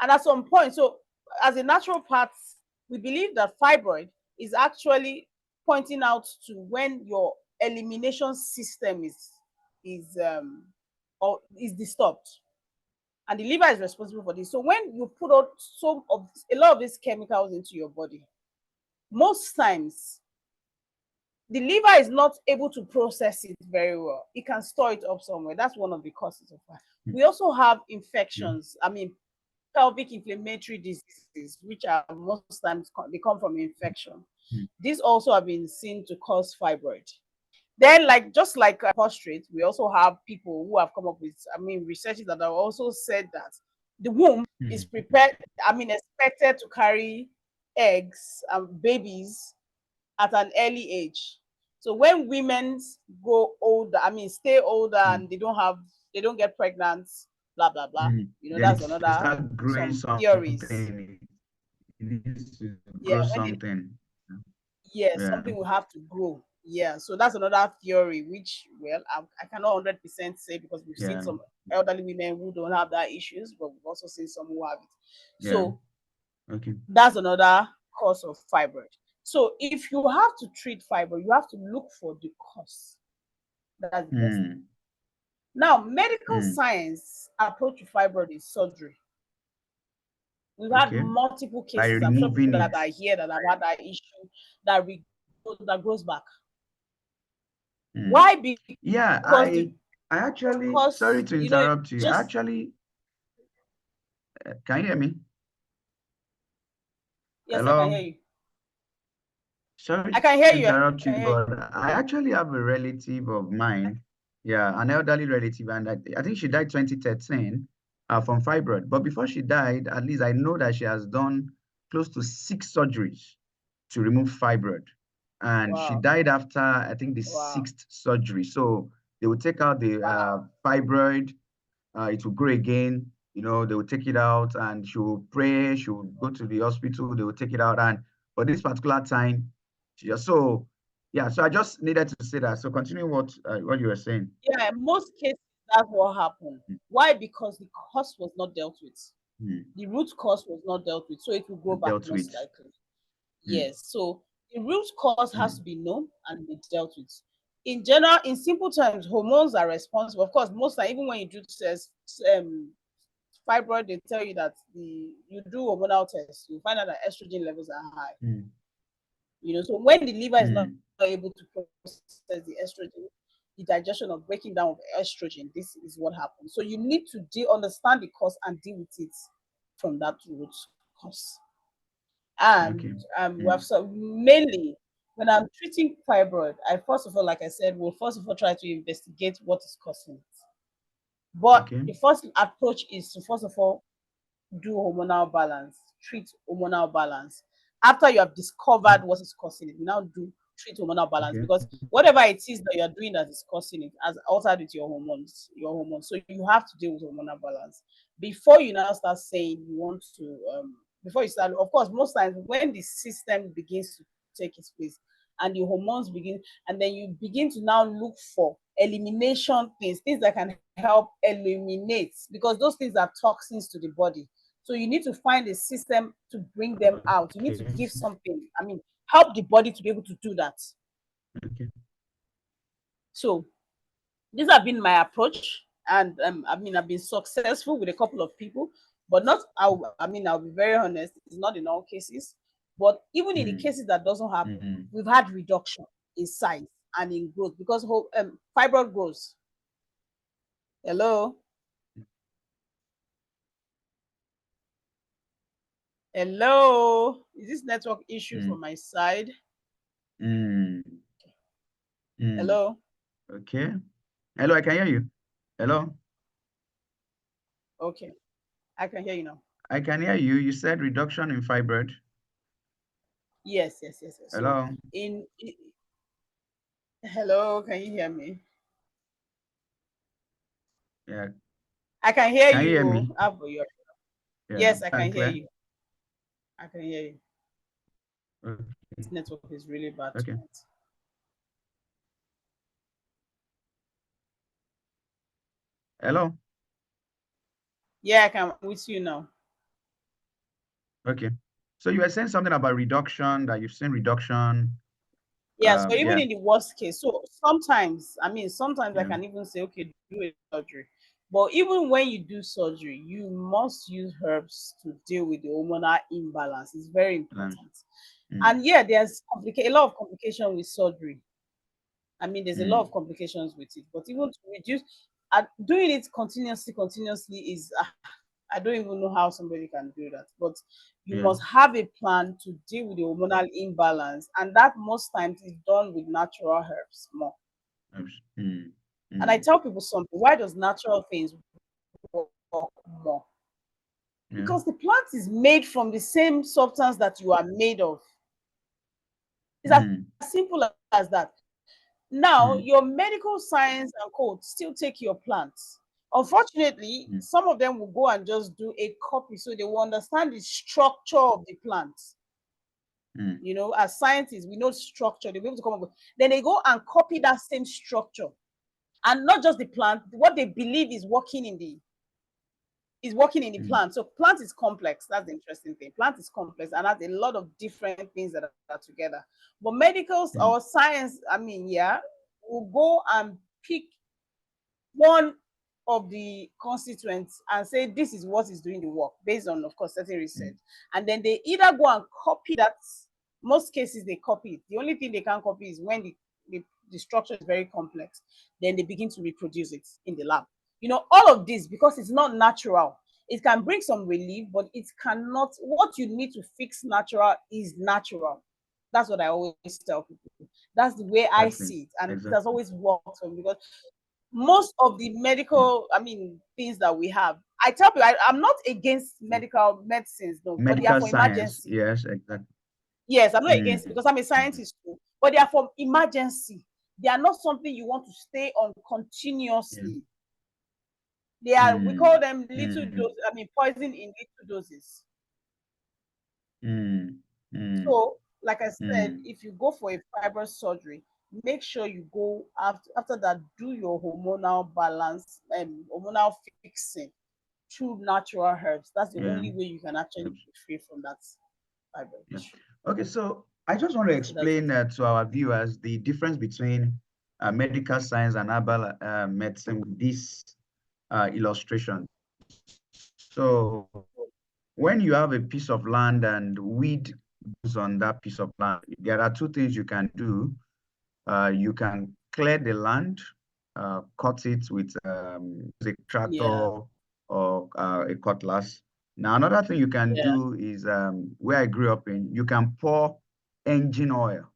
And at some point, so as a natural part, we believe that fibroid is actually pointing out to when your elimination system is disturbed, and the liver is responsible for this. So when you put out a lot of these chemicals into your body, most times the liver is not able to process it very well. It can store it up somewhere. That's one of the causes of that. We also have infections. Pelvic inflammatory diseases, which are most times they come from infection. These also have been seen to cause fibroid. Then, just like prostate, we also have people who have come up with, researchers that have also said that the womb is prepared, expected to carry eggs and babies at an early age. So when women go older, stay older, and they don't get pregnant, blah blah blah. Then That's it another start growing some theories. something. It needs to Yeah, grow something. something will have to grow. Yeah, so that's another theory, which, well, I cannot 100% say, because we've seen some elderly women who don't have that issues, but we've also seen some who have it. So that's another cause of fibroid. So if you have to treat fibroid, you have to look for the cause. That's the best thing. Now, medical science approach to fibroid is surgery. We've had multiple cases. I'm sure people that are here that have had that issue that grows back. Why? Yeah, I actually, sorry to interrupt you. Actually, can you hear me? Yes, Hello? I can hear you. Sorry I can hear to you. interrupt you, but I actually have a relative of mine, an elderly relative, and I think she died 2013 from fibroid. But before she died, at least I know that she has done close to 6 surgeries to remove fibroid. And she died after, I think, the 6th surgery. So they will take out the fibroid, it will grow again. They will take it out, and she will pray. She will go to the hospital. They will take it out, and for this particular time, so I just needed to say that. So continue what you were saying. Yeah, in most cases, that's what happened. Why? Because the cause was not dealt with. The root cause was not dealt with, so it will go back most likely. Yes. So the root cause has to be known and be dealt with. In general, in simple terms, hormones are responsible. Of course, most time, even when you do fibroid, they tell you that you do hormonal tests, you find out that estrogen levels are high. So when the liver is not able to process the estrogen, the digestion or breaking down of estrogen, this is what happens. So you need to understand the cause and deal with it from that root cause. And we have mainly when I'm treating fibroid, I first of all, like I said, will first of all try to investigate what is causing it. But the first approach is to first of all do hormonal balance, treat hormonal balance. After you have discovered what is causing it, you now treat hormonal balance, because whatever it is that you are doing that is causing it has altered with your hormones. So you have to deal with hormonal balance before you now start saying you want to. Before you start, of course, most times when the system begins to take its place and the hormones begin, and then you begin to now look for elimination things that can help eliminate, because those things are toxins to the body. So you need to find a system to bring them out. You need to give something, help the body to be able to do that. So these have been my approach, and I've been successful with a couple of people, but not. I'll be very honest. It's not in all cases, but even in the cases that doesn't happen, we've had reduction in size and in growth, because fibroid grows. Hello? Hello? Is this network issue from my side? Mm. Hello? Okay. Hello, I can hear you. Hello? Okay. I can hear you now. I can hear you. You said reduction in fibroid. Yes. So Hello? hello, can you hear me? Yeah. I can hear Can you hear me? you. Yeah. Yes, I Loud can and hear clear. you. I can hear you. Okay. This network is really bad Okay. tonight. Hello? Yeah, I can with you now. Okay. So you were saying something about reduction, that you've seen reduction. Yeah, so even Yeah. in the worst case, so sometimes I Yeah. can even say, okay, do a surgery. But even when you do surgery, you must use herbs to deal with the hormonal imbalance. It's very important. Mm. And yeah, there's a lot of complication with surgery. There's a lot Mm. of complications with it. But even to reduce, doing it continuously is I don't even know how somebody can do that. But you Yeah. must have a plan to deal with the hormonal imbalance, and that most times is done with natural herbs more. Mm. And I Mm. tell people something: why does natural things work more? Yeah. Because the plant is made from the same substance that you are made of. It's Mm. as simple as that. Now, Mm. your medical science and code still take your plants. Unfortunately, Mm. some of them will go and just do a copy so they will understand the structure of the plant. Mm. As scientists, we know structure, they'll be able to come up with. Then they go and copy that same structure. And not just the plant, what they believe is working in the Mm. plant. So plant is complex. That's the interesting thing. Plant is complex and has a lot of different things that are together. But medicals Mm. or science, yeah, will go and pick one of the constituents and say this is what is doing the work based on, of course, certain research. And then they either go and copy that. Most cases they copy it. The only thing they can't copy is when the structure is very complex. Then they begin to reproduce it in the lab. All of this, because it's not natural, it can bring some relief, but it cannot. What you need to fix natural is natural. That's what I always tell people. That's the way I Exactly. see it, and it has Exactly. always worked for me because most of the Yeah. medical, things that we have, I tell you, I'm not against medical medicines, no, but they are Medical for science. emergency. Yes, exactly. Yes, I'm not against it Mm. because I'm a scientist too, but they are for emergency. They are not something you want to stay on Yeah. continuously. We call Mm. them little Mm. dose, poison in little doses. Mm. Mm. So, like I said, Mm. if you go for a fibrous surgery, make sure you go after that, do your hormonal balance and hormonal fixing through natural herbs. That's the Yeah. only way you can actually Abs- be free from that fibroid Yeah. issue. Okay, so I just want to So that's explain it. to our viewers the difference between medical science and herbal medicine with this illustration. So when you have a piece of land and weed grows on that piece of land, there are two things you can do. You can clear the land, cut it with a Yeah, tractor or a cutlass. Now, another thing you can yeah. do is where I grew up in, you can pour engine oil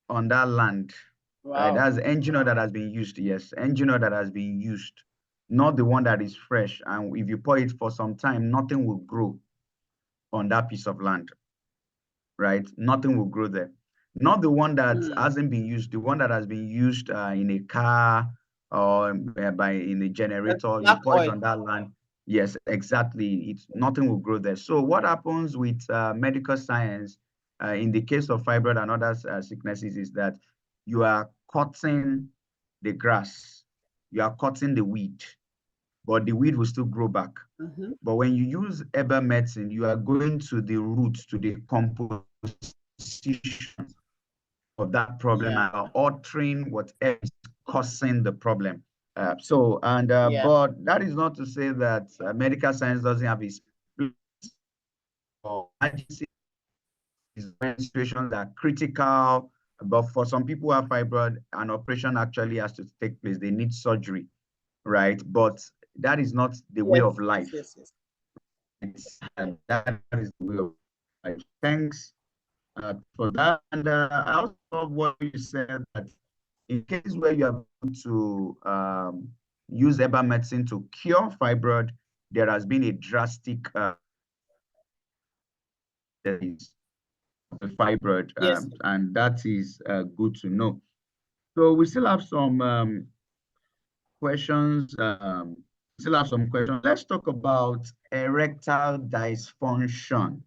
on that land. Right? Wow. That's engine oil that has been used. Yes, engine oil that has been used, not the one that is fresh. And if you pour it for some time, nothing will grow on that piece of land, right? Nothing will grow there. Not the one that Mm. hasn't been used, the one that has been used in a car or in a That's generator. You black pour it oil. on that land. Yes, exactly. It's nothing will grow there. So what happens with medical science, in the case of fibroid and other sicknesses, is that you are cutting the grass, you are cutting the weed, but the weed will still grow back. Mm-hmm. But when you use herbal medicine, you are going to the roots, to the composition of that problem Yeah, and are altering whatever is causing the problem. yeah, But that is not to say that medical science doesn't have its place or emergency situations that are critical. But for some people who have fibroid, an operation actually has to take place. They need surgery. right? But that is not the way Yes, of life. yes, yes. That is the way of life. Thanks for that. And I also love what you said, that in cases where you are able to use herbal medicine to cure fibroid, there has been a drastic the fibroid, Yes. and that is good to know. So we still have some questions. Still have some questions. Let's talk about erectile dysfunction.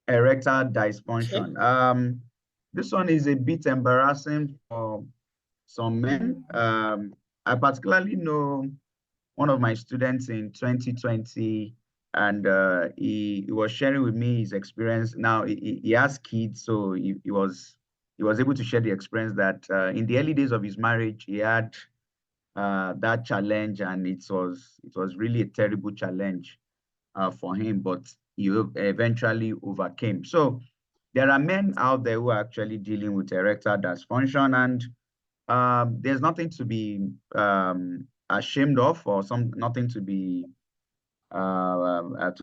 Erectile Okay. dysfunction. This one is a bit embarrassing for some men. I particularly know one of my students in 2020, and he was sharing with me his experience. Now he has kids, so he was able to share the experience that in the early days of his marriage, he had that challenge, and it was really a terrible challenge for him, but he eventually overcame. So there are men out there who are actually dealing with erectile dysfunction, and there's nothing to be ashamed of, or nothing to be to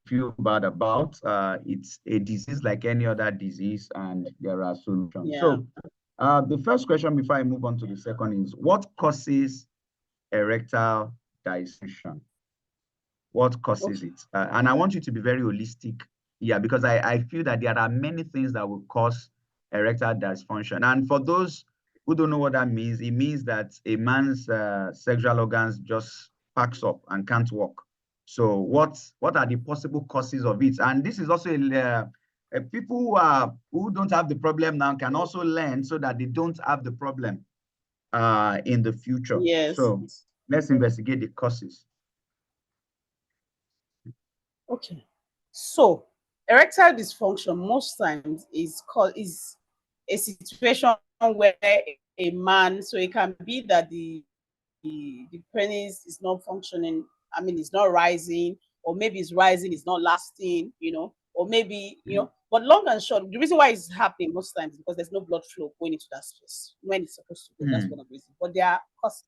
feel bad about. It's a disease like any other disease, and there are solutions. Yeah. So the first question before I move on to the second is, what causes erectile dysfunction? What causes Okay. it? And I want you to be very holistic. Yeah, because I feel that there are many things that will cause erectile dysfunction. And for those who don't know what that means, it means that a man's sexual organs just packs up and can't work. So what are the possible causes of it? And this is also people who don't have the problem now can also learn so that they don't have the problem in the future. Yes. So let's investigate the causes. Okay. So erectile dysfunction most times is called is a situation where a man, so it can be that the penis is not functioning, I mean it's not rising, or maybe it's rising, it's not lasting, or maybe, Mm, but long and short, the reason why it's happening most times is because there's no blood flow going into that space when it's supposed to go. That's one mm, of the reasons. But there are causes.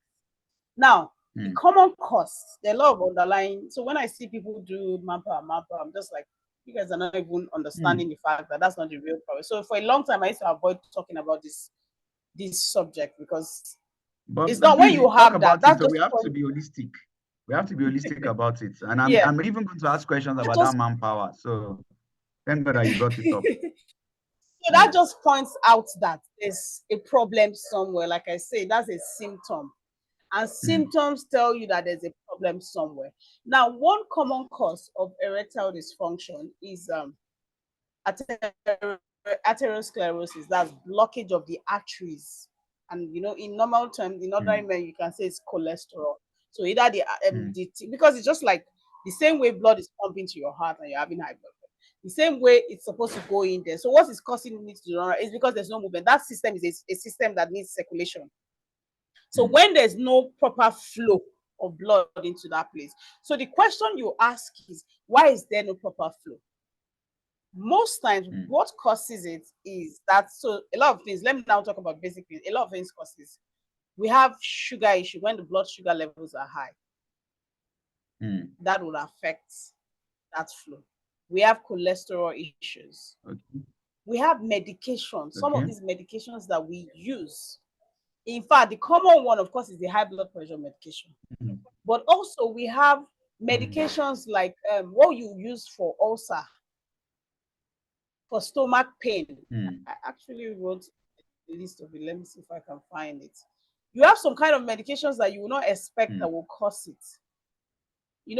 Now, the mm. common cause, there are a lot of underlying. So when I see people do manpower, I'm just like, you guys are not even Mm. understanding the fact that that's not the real problem. So for a long time, I used to avoid talking about this subject because it's But not when please you talk have that. about it. That's So we just have to point. be holistic. We have to be holistic about it. And Yeah, I'm even going to ask questions that about that just manpower. So thank God that you brought it up. so that Mm, just points out that there's a problem somewhere. Like I say, that's a symptom. And mm, symptoms tell you that there's a problem somewhere. Now, one common cause of erectile dysfunction is atherosclerosis, that's blockage of the arteries. And in normal terms, in ordinary mm, men, you can say it's cholesterol. So either mm, because it's just like the same way blood is pumping to your heart and you're having high blood pressure, the same way it's supposed to go in there. So what is causing it to do is because there's no movement. That system is a system that needs circulation. So mm, when there's no proper flow of blood into that place, so the question you ask is, why is there no proper flow? Most times, mm, what causes it is that, so a lot of things, let me now talk about basic things. A lot of things causes. We have sugar issue when the blood sugar levels are high. mm. That will affect that flow. We have cholesterol issues. Okay. We have medication. Some of Okay. these medications that we use. In fact, the common one, of course, is the high blood pressure medication. Mm, But also we have mm, medications like what you use for ulcer, for stomach pain. mm, I actually wrote a list of it. Let me see if I can find it. You have some kind of medications that you will not expect that mm, will cause it.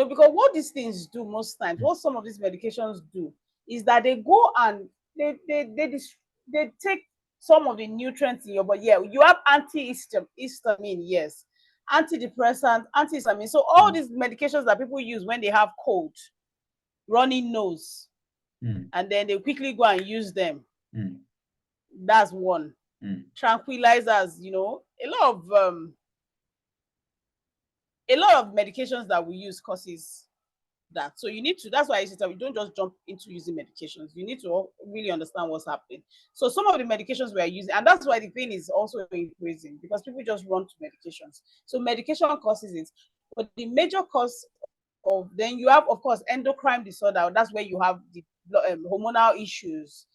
Because what these things do most times, mm, what some of these medications do, is that they go and they take some of the nutrients in your body. Yeah, you have antihistamine, yes, antidepressant, antihistamine. So all mm, these medications that people use when they have cold, running nose, mm, and then they quickly go and use them. mm, That's one. mm, Tranquilizers, a lot of medications that we use causes that. So you need to, that's why I said we don't just jump into using medications. You need to really understand what's happening. So some of the medications we are using, and that's why the pain is also increasing, because people just run to medications. So medication causes it. But the major cause of, then you have, of course, endocrine disorder. That's where you have the hormonal issues.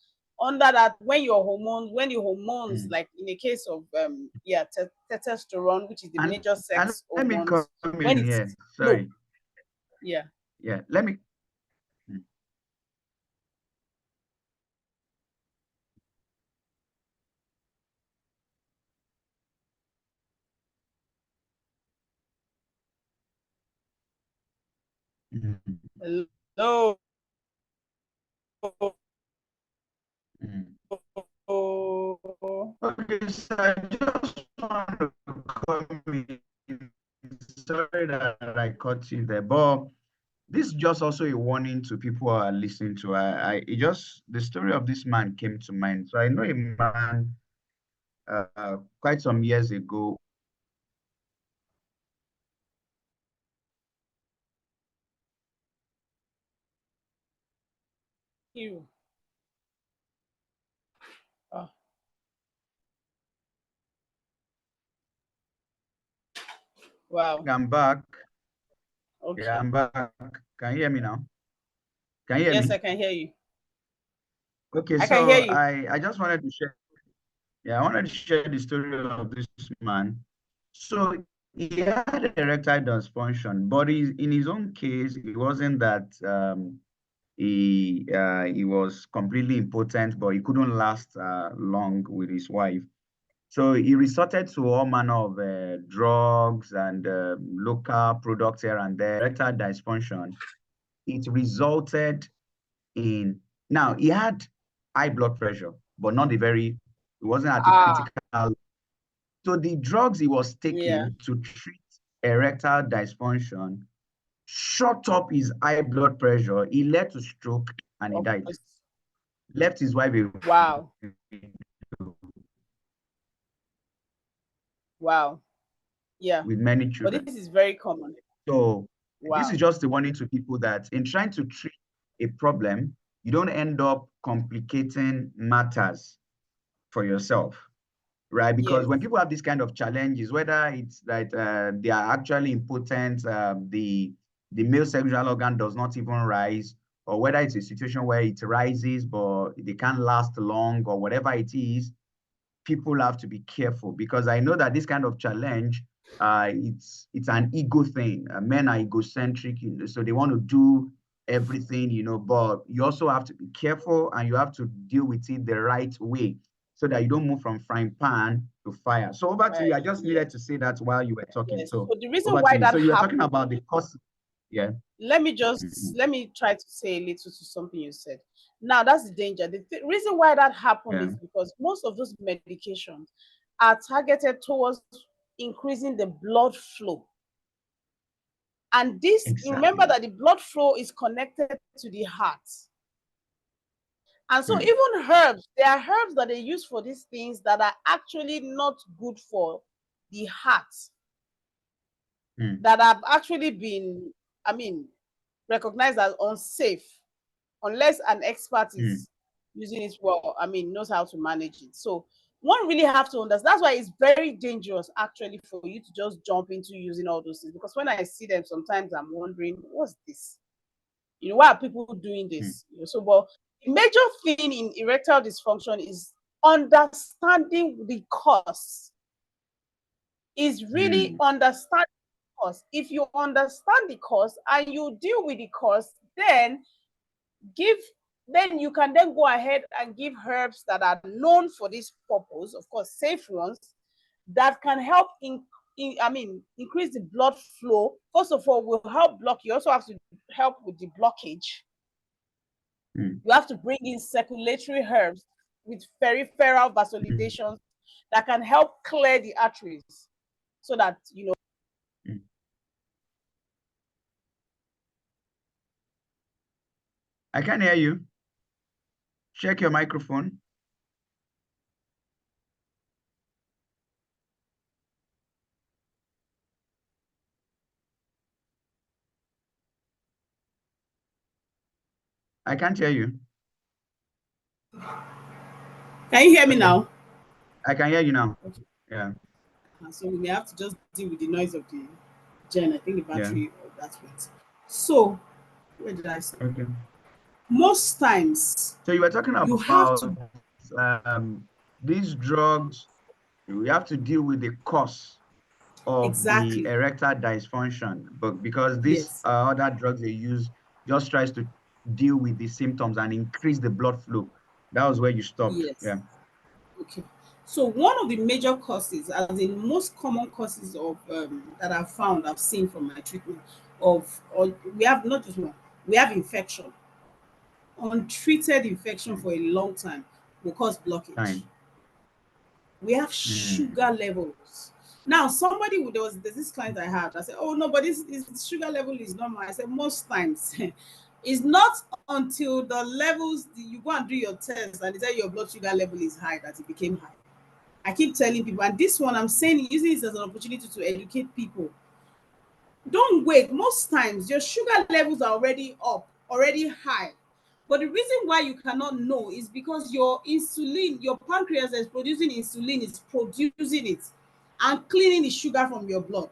Under that, when your hormones, like in the case of testosterone, which is the And major and sex let me come hormones, when in it's here. low. Sorry. Yeah. Yeah. Let me. Mm, Low. mm. Okay, so I just want to come in. Sorry that I caught you there, but this is just also a warning to people who are listening to. It just the story of this man came to mind. So I know a man quite some years ago. You. Oh, wow. I'm back. Yeah, Okay. I'm back. Can you hear me now? Can you hear Yes, me? I can hear you. Okay, I can hear so you. I just wanted to share. Yeah, I wanted to share the story of this man. So he had erectile dysfunction, but in his own case, it wasn't that he was completely impotent, but he couldn't last long with his wife. So he resorted to all manner of drugs and local products here and there. Erectile dysfunction. It resulted in, now he had high blood pressure, but not the very, it wasn't at a Ah, critical. So the drugs he was yeah, taking to treat erectile dysfunction shot up his high blood pressure. He led to stroke and he of died. course. Left his wife Wow. Wow. Yeah. with many But children. this is very common. So this is Wow. just a warning to people that in trying to treat a problem, you don't end up complicating matters for yourself, right? Because Yes. when people have these kind of challenges, whether it's that they are actually impotent, the male sexual organ does not even rise, or whether it's a situation where it rises but they can't last long, or whatever it is, people have to be careful, because I know that this kind of challenge, it's an ego thing. Men are egocentric, so they want to do everything, but you also have to be careful and you have to deal with it the right way so that you don't move from frying pan to fire. So over to you. I just needed to Yes. say that while you were talking. Yes. So So the reason over to why you. that So you were talking happened, about the cost. Yeah. Mhm. let me try to say a little to something you said. Now that's the danger. The reason why that happened Yeah. is because most of those medications are targeted towards increasing the blood flow. And this, you remember Exactly. that the blood flow is connected to the heart. And so Mm, even herbs, there are herbs that they use for these things that are actually not good for the heart, mm, that have actually been, I mean, recognized as unsafe unless an expert mm, is using it well, knows how to manage it. So one really have to understand. That's why it's very dangerous actually for you to just jump into using all those things. Because when I see them, sometimes I'm wondering, what's this? Why are people doing mm, this? So, but the major thing in erectile dysfunction is understanding the cause. Is really mm, understanding the cause. If you understand the cause and you deal with the cause, give then you can then go ahead and give herbs that are known for this purpose, of course, safe ones that can help increase the blood flow. First of all, will help block. You also have to help with the blockage. mm, You have to bring in circulatory herbs with peripheral mm, vasodilation that can help clear the arteries so that mm. I can hear you. Check your microphone. I can't hear you. Can you hear me Okay, now? I can hear you now. Okay. Yeah, So we may have to just deal with the noise of the gen. I think the yeah. battery of that went. So where did I stop? Okay. Most times So you were talking you have about to these drugs. We have to deal with the cause of the exactly erectile dysfunction, but because these yes, other drugs they use just tries to deal with the symptoms and increase the blood flow. That was where you stopped. yes. Yeah. Okay. So one of the major causes, as in most common causes of that I've found, I've seen from my treatment of, or we have not just one, we have infection. Untreated infection Mm. for a long time will cause blockage. Time. We have Mm. sugar levels. Now, there's this client I had. I said, "Oh no, but this sugar level is normal." I said, "Most times, it's not until the levels you go and do your test and they tell your blood sugar level is high that it became high." I keep telling people, and this one I'm saying, using this as an opportunity to educate people. Don't wait. Most times your sugar levels are already up, already high. But the reason why you cannot know is because your insulin, your pancreas is producing insulin, is producing it and cleaning the sugar from your blood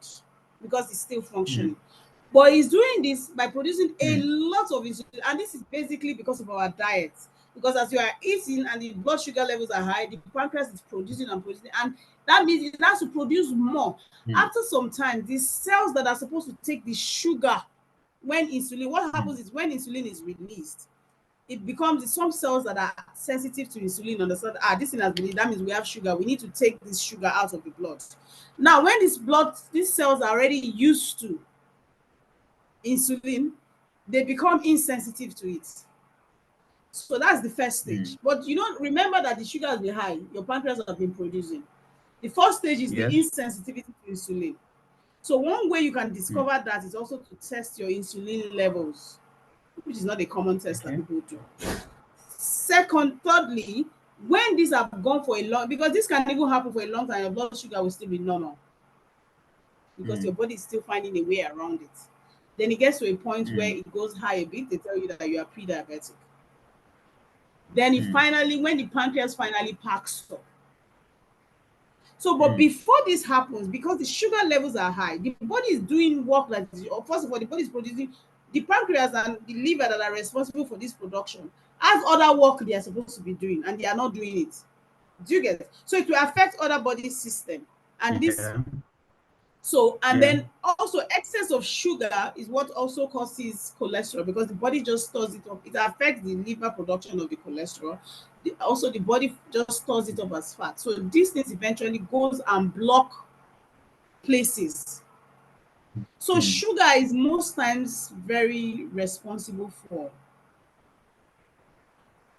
because it's still functioning. Mm. But it's doing this by producing a Mm. lot of insulin, and this is basically because of our diet. Because as you are eating and the blood sugar levels are high, the pancreas is producing and producing, and that means it has to produce more. Mm. After some time, the cells that are supposed to take the sugar, when insulin, what Mm. happens is when insulin is released, it becomes some cells that are sensitive to insulin understand, this thing has been, that means we have sugar, we need to take this sugar out of the blood. Now when these cells are already used to insulin, they become insensitive to it. So that's the first stage. Mm. But you don't remember that the sugar has been high, your pancreas have been producing. The first stage is the Yes. insensitivity to insulin. So one way you can Mm. discover that is also to test your insulin levels, which is not a common test that Okay. people do. Thirdly, when these have gone for a long, because this can even happen for a long time, your blood sugar will still be normal because your Mm. body is still finding a way around it. Then it gets to a point where Mm. it goes high a bit, they tell you that you are pre-diabetic. Then it Mm. finally, when the pancreas finally packs up. So, but Mm. before this happens, because the sugar levels are high, the body is doing work like this. Or first of all, the body is producing the pancreas and the liver that are responsible for this production has other work they are supposed to be doing, and they are not doing it. Do you get it? So it will affect other body system, and this, Yeah. so, and Yeah. then also excess of sugar is what also causes cholesterol because the body just stores it up. It affects the liver production of the cholesterol. Also, the body just stores it up as fat. So these things eventually goes and block places. So Mm. sugar is most times very responsible for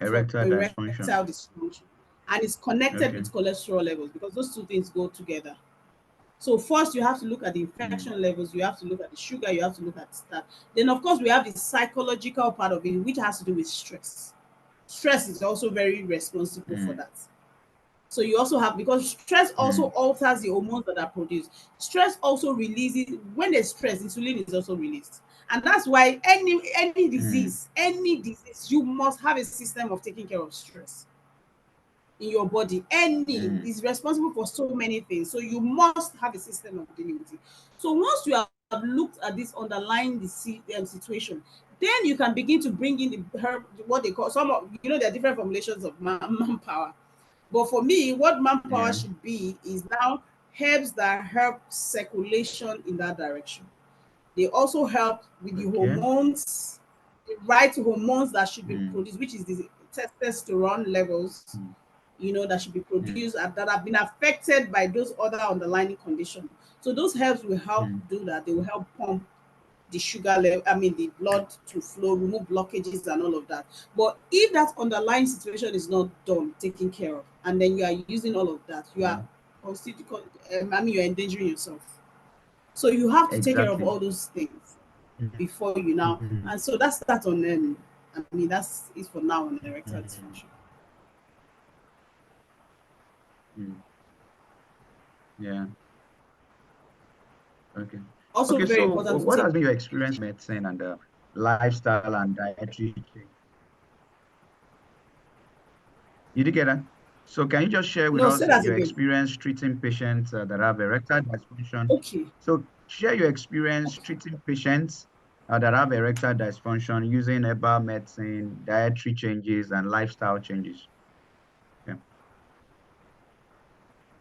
Erectile dysfunction. erectile dysfunction, and it's connected Okay. with cholesterol levels because those two things go together. So first you have to look at the Mm. infection levels, you have to look at the sugar, you have to look at that. Then of course we have the psychological part of it, which has to do with stress. Stress is also very responsible for Mm. that. So you also have, because stress also Mm. alters the hormones that are produced. Stress also releases, when there's stress, insulin is also released. And that's why Mm. any disease, you must have a system of taking care of stress in your body. Any Mm. is responsible for so many things, so you must have a system of dealing with it. So once you have looked at this underlying situation, then you can begin to bring in the herb, what they call, some of, there are different formulations of manpower. But for me, what manpower Yeah. should be is now herbs that help circulation in that direction. They also help with the Okay. hormones, the right hormones that should be Mm. produced, which is the testosterone levels, Mm. that should be Mm. produced and that have been affected by those other underlying conditions. So those herbs will help Mm. do that. They will help pump the sugar level, I mean the blood to flow, remove blockages and all of that. But if that underlying situation is not done, taken care of, and then you are using all of that, you are Yeah. you're endangering yourself. So you have to take care of Exactly. all those things Mm. before you now. Mm. And so that's that on that's it for now on erectile Mm. dysfunction. Mm. Yeah. Okay. Also Okay. very So, important to what take. has been your experience in medicine and lifestyle and dietary change? You did get that? So can you just share with No, say us that your again. experience treating patients that have erectile dysfunction? Okay. So share your experience treating patients that have erectile dysfunction using herbal medicine, dietary changes, and lifestyle changes. Yeah.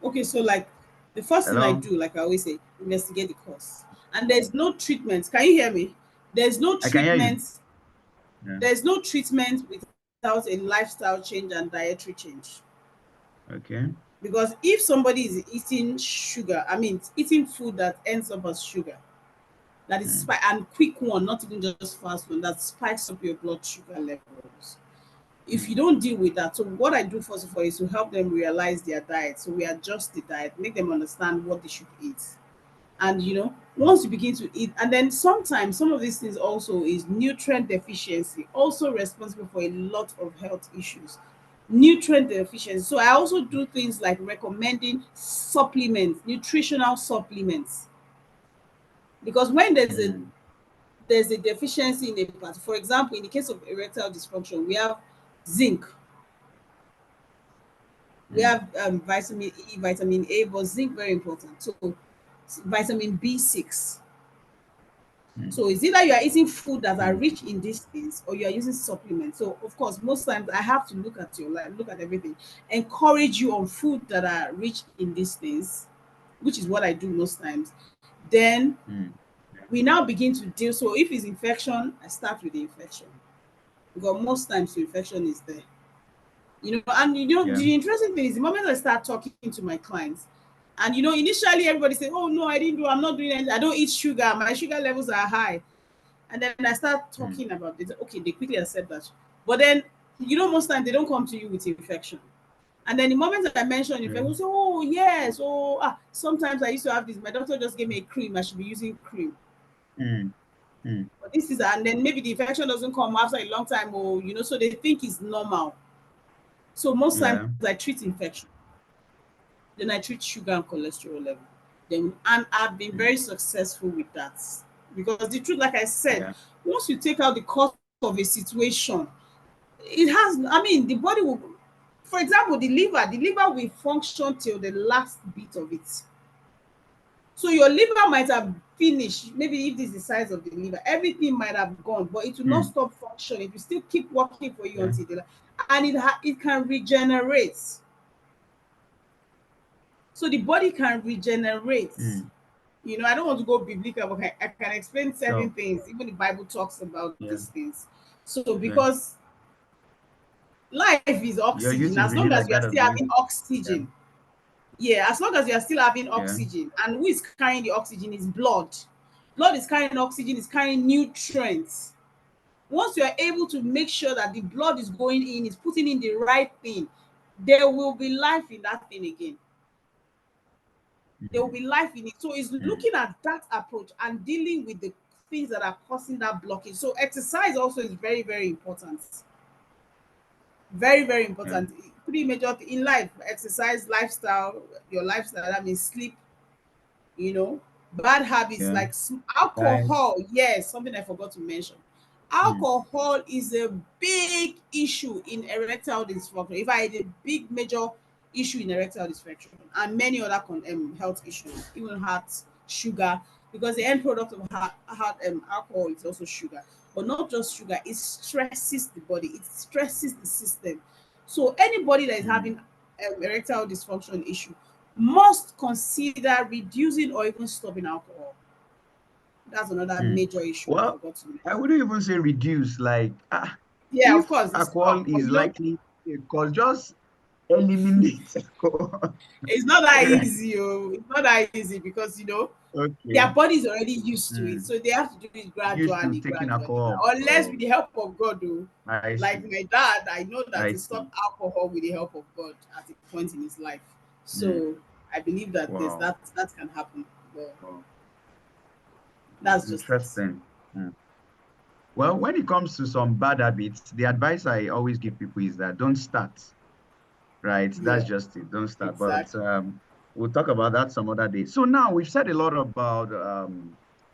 Okay, so like the first thing I Hello? do, like I always say, investigate the cause. And there's no treatment. Can you hear me? There's no I can hear you. treatment. Yeah. There's no treatment without a lifestyle change and dietary change. Okay. Because if somebody is eating sugar, I mean eating food that ends up as sugar, that is Mm, and quick one, not even just fast one, that spikes up your blood sugar levels. If mm, you don't deal with that, so what I do first of all is to help them realize their diet. So we adjust the diet, make them understand what they should eat. And mm, once you begin to eat, and then sometimes some of these things also is nutrient deficiency, also responsible for a lot of health issues. Nutrient deficiency. So I also do things like recommending supplements, nutritional supplements. Because when mm, there's a deficiency in a part, for example, in the case of erectile dysfunction, we have zinc, we mm, have vitamin E, vitamin A, but zinc very important. So vitamin B6. mm, So it's either you are eating food that are mm, rich in these things or you are using supplements. So of course, most times I have to look at your life, look at everything, encourage you on food that are rich in these things, which is what I do most times. Then mm. we now begin to deal. So if it's infection, I start with the infection because most times the infection is there. And Yeah. the interesting thing is the moment I start talking to my clients, and initially everybody say, "Oh no, I'm not doing anything. I don't eat sugar. My sugar levels are high." And then I start Mm, talking about it. Okay, they quickly accept that. But then, most times they don't come to you with infection. And then the moment that I mention infection, yeah. they say, "Oh yes, sometimes I used to have this. My doctor just gave me a cream. I should be using cream." Mm, mm, But this is, and then maybe the infection doesn't come after a long time, or so they think it's normal. So most times yeah. I treat infection, then I treat sugar and cholesterol level. Then and I've been Mm, very successful with that. Because the truth, like I said, yeah. once you take out the cause of a situation, it has, I mean, the body will, for example, the liver will function till the last bit of it. So your liver might have finished, maybe if this is the size of the liver, everything might have gone, but it will not Mm, stop functioning. It will still keep working for you yeah. until and it can regenerate. So the body can regenerate. Mm. I don't want to go biblical, but I can explain certain So, things. Even the Bible talks about yeah. these things. So Yeah. because life is Your oxygen, use is as really long as like you are that of still the having living. Yeah. oxygen, yeah, as long as you are still having Yeah. oxygen, and who is carrying the oxygen is blood. Blood is carrying oxygen, is carrying nutrients. Once you are able to make sure that the blood is going in, is putting in the right thing, there will be life in that thing again. There will Mm, be life in it. So it's mm, looking at that approach and dealing with the things that are causing that blockage. So exercise also is very, very important. Very, very yeah. important. Three major in life: exercise, lifestyle, your lifestyle. That means sleep, you know bad habits Yeah. like Diet. alcohol. Yes, something I forgot to mention. Mm, Alcohol is a big issue in erectile dysfunction. If I had a big major issue in erectile dysfunction and many other health issues, even heart, sugar, because the end product of alcohol is also sugar. But not just sugar, it stresses the body, it stresses the system. So anybody that is mm, having erectile dysfunction issue must consider reducing or even stopping alcohol. That's another mm. major issue I Well, forgot to I mention. wouldn't even say reduce. Like, Yeah, of if course, it's alcohol stop. But is likely a cause, just eliminate alcohol. it's not that Right. easy. Oh. It's not that easy because their Okay. body is already used to it. Mm. So they have to do it Used to gradually, taking gradually. alcohol. Unless with Oh, the help of God, though. I Like see. my dad, I know that I he see. stopped alcohol with the help of God at a point in his life. Mm. So I believe that there's Wow. that can happen. But Wow. that's just it. Interesting. Mm. Well, when it comes to some bad habits, the advice I always give people is that don't start, right? That's Yeah, just it. Don't start. But exactly. we'll talk about that some other day. So now we've said a lot about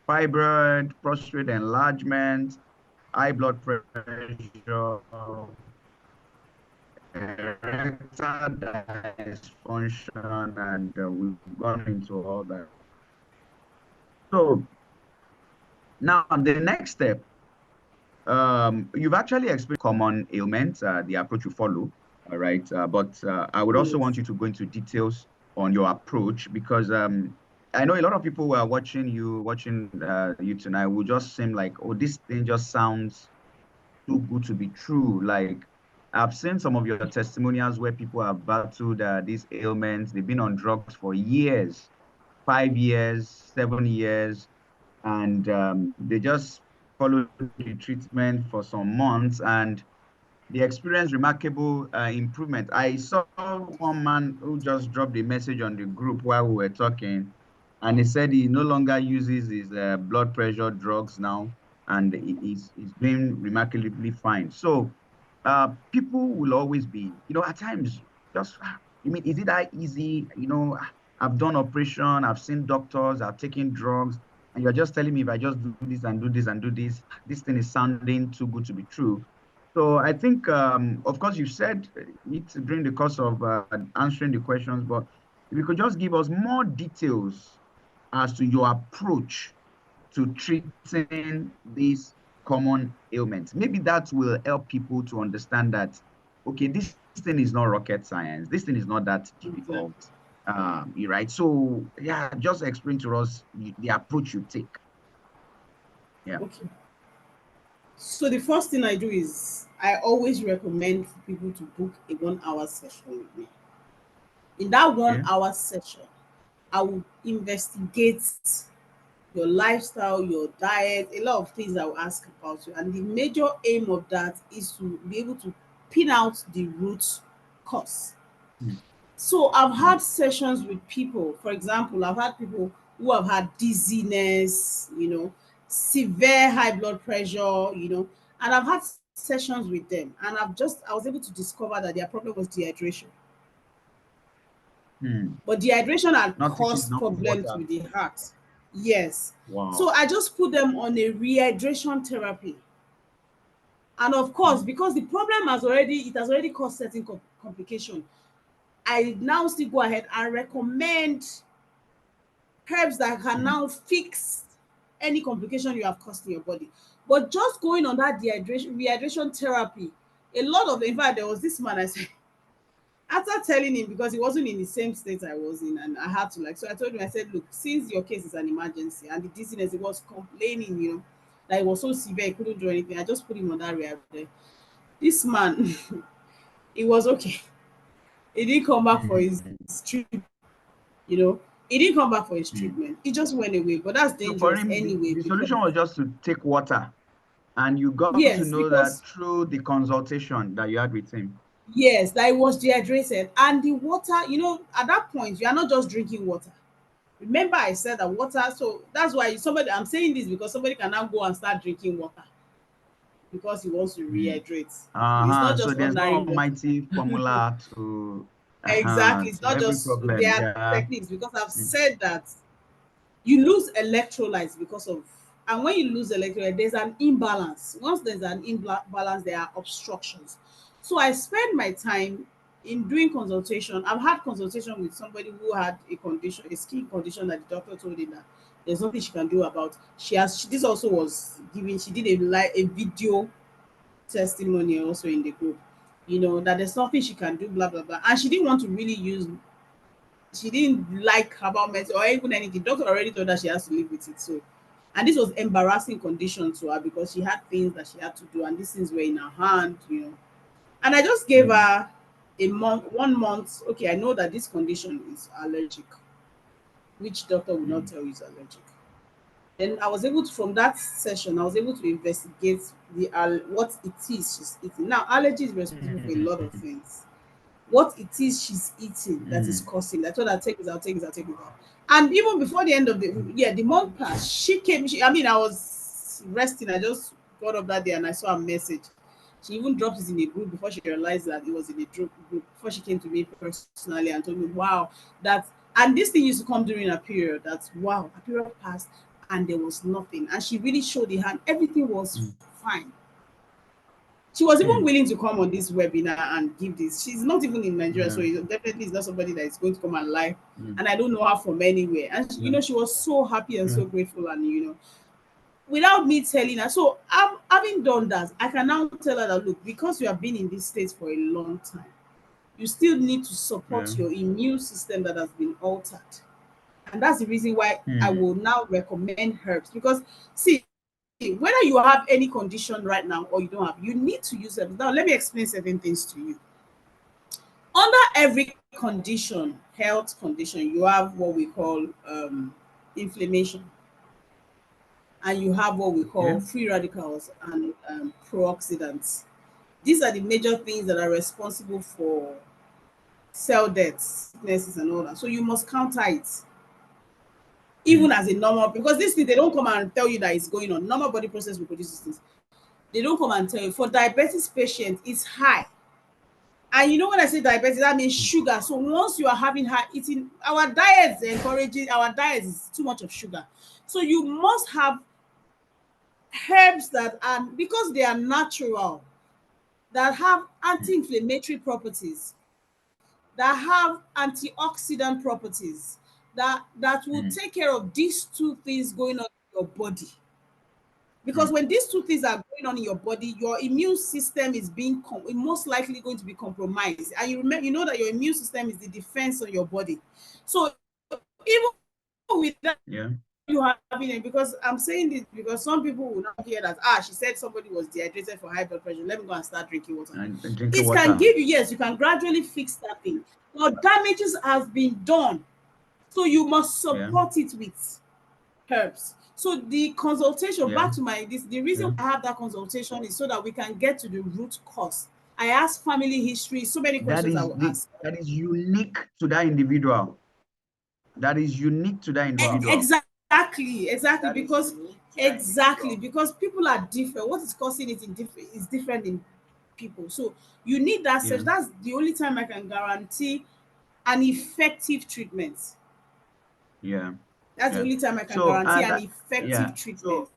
fibroid, prostate enlargement, high blood pressure, erectile dysfunction, and we've gone into all that. So now the next step, you've actually explained common ailments, the approach you follow, all right. But I would also want Yes. you to go into details on your approach because I know a lot of people who are watching you tonight will just seem like, oh, this thing just sounds too good to be true. Like I've seen some of your testimonials where people have battled these ailments. They've been on drugs for years, 5 years, 7 years, and they just follow the treatment for some months and they experienced remarkable improvement. I saw one man who just dropped a message on the group while we were talking, and he said he no longer uses his blood pressure drugs now, and he's doing remarkably fine. So, people will always be, at times, just, you mean, is it that easy? I've done operation, I've seen doctors, I've taken drugs, and you're just telling me if I just do this and do this and do this thing is sounding too good to be true. So I think, of course, you said it during the course of answering the questions, but if you could just give us more details as to your approach to treating these common ailments, maybe that will help people to understand that, okay, this thing is not rocket science. This thing is not that Exactly. difficult. You're right. So yeah, just explain to us the approach you take. Yeah. Okay. So the first thing I do is I always recommend for people to book a 1 hour session with me. In that one Okay. hour session, I will investigate your lifestyle, your diet, a lot of things I will ask about you. And the major aim of that is to be able to pin out the root cause. Mm, So I've mm, had sessions with people. For example, I've had people who have had dizziness, severe high blood pressure, and I've had sessions with them, and I was able to discover that their problem was dehydration. mm. But dehydration had Not taking caused enough problems water. with the heart. Yes. So Wow. I just put them on a rehydration therapy. And of course, Mm, because the problem has already caused certain complication, I now still go ahead and recommend herbs that can mm, now fix any complication you have caused in your body. But just going on that rehydration therapy, a lot of, in fact, there was this man I said, after telling him, because he wasn't in the same state I was in, and I had to, like, so I told him, I said, look, since your case is an emergency and the dizziness, he was complaining, that it was so severe, he couldn't do anything. I just put him on that rehab there. This man, he was okay. He didn't come back for his mm, treatment, you know. He didn't come back for his mm. treatment. He just went away. But that's So for dangerous him, anyway the because solution was just to take water. And you got to yes, know that because through the consultation that you had with him. yes, that he was dehydrated. And the water, at that point, you are not just drinking water. Remember, I said that water, so that's why I'm saying this because somebody can now go and start drinking water because he wants to Mm. rehydrate. It's Uh-huh. not So just there's no ordinary water. almighty formula to Exactly. It's to not every just, problem. there are Yeah. techniques because I've Mm, said that you lose electrolytes because of, and when you lose electrolyte, there's an imbalance. Once there's an imbalance, there are obstructions. So I spend my time in doing consultation. I've had consultation with somebody who had a condition, a skin condition, that the doctor told him that there's nothing she can do about. This also was giving, she did a video testimony also in the group, that there's nothing she can do, blah blah blah, and she didn't want to really use, she didn't like herbal medicine or even anything. Doctor already told her she has to live with it. So, and this was embarrassing condition to her because she had things that she had to do, and these things were in her hand. And I just gave mm, her a month, 1 month. Okay, I know that this condition is allergic. Which doctor will not mm, tell you is allergic? Then I was able to, from that session, I was able to investigate what it is she's eating. Now, allergy is responsible for a lot of mm, things. What it is she's eating that is mm, causing. I told her, take this out, take this out, take this out. And even before the end of the month passed, she came. I mean, I was resting. I just got up that day and I saw a message. She even dropped it in a group before she realized that it was in a group. Before she came to me personally and told me, wow, that, and this thing used to come during a period. That's wow, a period passed and there was nothing. And she really showed the hand. Everything was mm, fine. She was even willing to come on this webinar and give this. She's not even in Nigeria, so it definitely is not somebody that is going to come and live. And I don't know her from anywhere. And you know, she was so happy and so grateful, and you know, without me telling her. So having done that, I can now tell her that look, because you have been in this state for a long time, you still need to support your immune system that has been altered. And that's the reason why I will now recommend herbs. Because see, whether you have any condition right now or you don't have, you need to use herbs. Now let me explain certain things to you. Under every condition, health condition, you have what we call inflammation, and you have what we call free radicals and pro-oxidants. These are the major things that are responsible for cell deaths, sicknesses, and all that. So you must counter it, even as a normal, because this thing, they don't come and tell you that it's going on. Normal body process will produce these things. They don't come and tell you. For diabetes patients, it's high. And you know, when I say diabetes, that means sugar. So once you are having high eating, our diets encouraging, our diet is too much of sugar. So you must have herbs that are, because they are natural, that have anti-inflammatory properties, that have antioxidant properties, that will take care of these two things going on in your body. Because when these two things are going on in your body, your immune system is being most likely going to be compromised. And you remember, you know that your immune system is the defense on your body. So even with that, you having it, because I'm saying this because some people will not hear that, she said somebody was dehydrated for high blood pressure, let me go and start drinking water. It can give you, yes, you can gradually fix that thing, but damages have been done, so you must support it with herbs. So the consultation, back to the reason I have that consultation is so that we can get to the root cause. I ask family history, so many questions I will ask. That is unique to that individual. That is unique to that individual. Exactly, because people are different. What is causing it is different in people. So you need that search. That's the only time I can guarantee an effective treatment. That's the only time I can guarantee an effective treatment.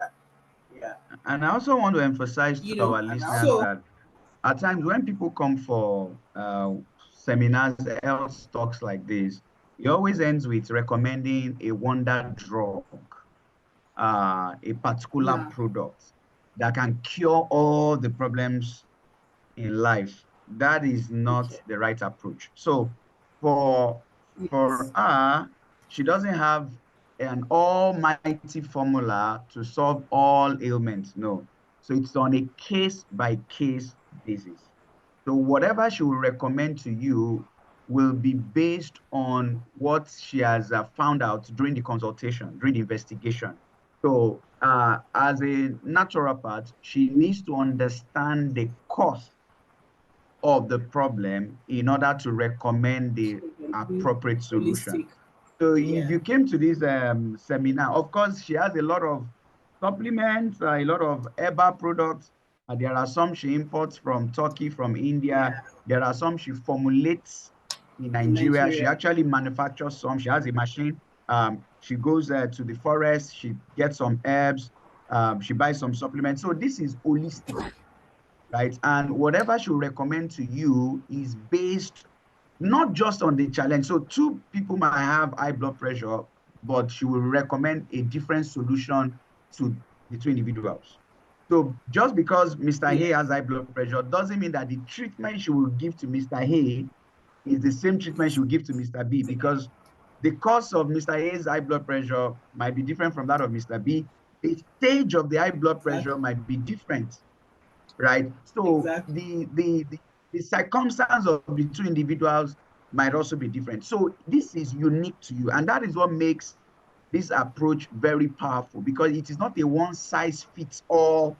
And I also want to emphasize to our listeners that at times when people come for seminars, health talks like this, it always ends with recommending a wonder drug, a particular product that can cure all the problems in life. That is not the right approach. So for her, she doesn't have an almighty formula to solve all ailments. No. So it's on a case by case basis. So whatever she will recommend to you will be based on what she has found out during the consultation, during the investigation. So as a naturopath, she needs to understand the cause of the problem in order to recommend the appropriate solution. So if you came to this seminar, of course, she has a lot of supplements, a lot of herbal products. There are some she imports from Turkey, from India. There are some she formulates in Nigeria. She actually manufactures some. She has a machine. She goes to the forest. She gets some herbs. She buys some supplements. So this is holistic, right? And whatever she'll recommend to you is based not just on the challenge. So two people might have high blood pressure, but she will recommend a different solution to the two individuals. So just because Mr. Hay has high blood pressure doesn't mean that the treatment she will give to Mr. Hay is the same treatment she will give to Mr. B, because the cause of Mr. A's high blood pressure might be different from that of Mr. B. The stage of the high blood pressure might be different, right? So the circumstance of the two individuals might also be different. So this is unique to you. And that is what makes this approach very powerful, because it is not a one size fits all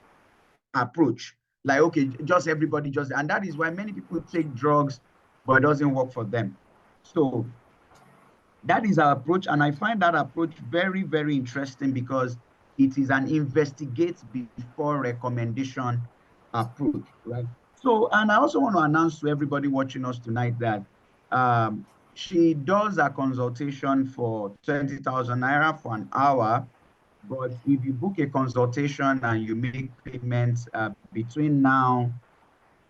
approach. Like, okay, just everybody and that is why many people take drugs, but it doesn't work for them. So that is our approach. And I find that approach very, very interesting, because it is an investigate before recommendation approach, right? So, and I also want to announce to everybody watching us tonight that she does a consultation for 20,000 naira for an hour. But if you book a consultation and you make payments between now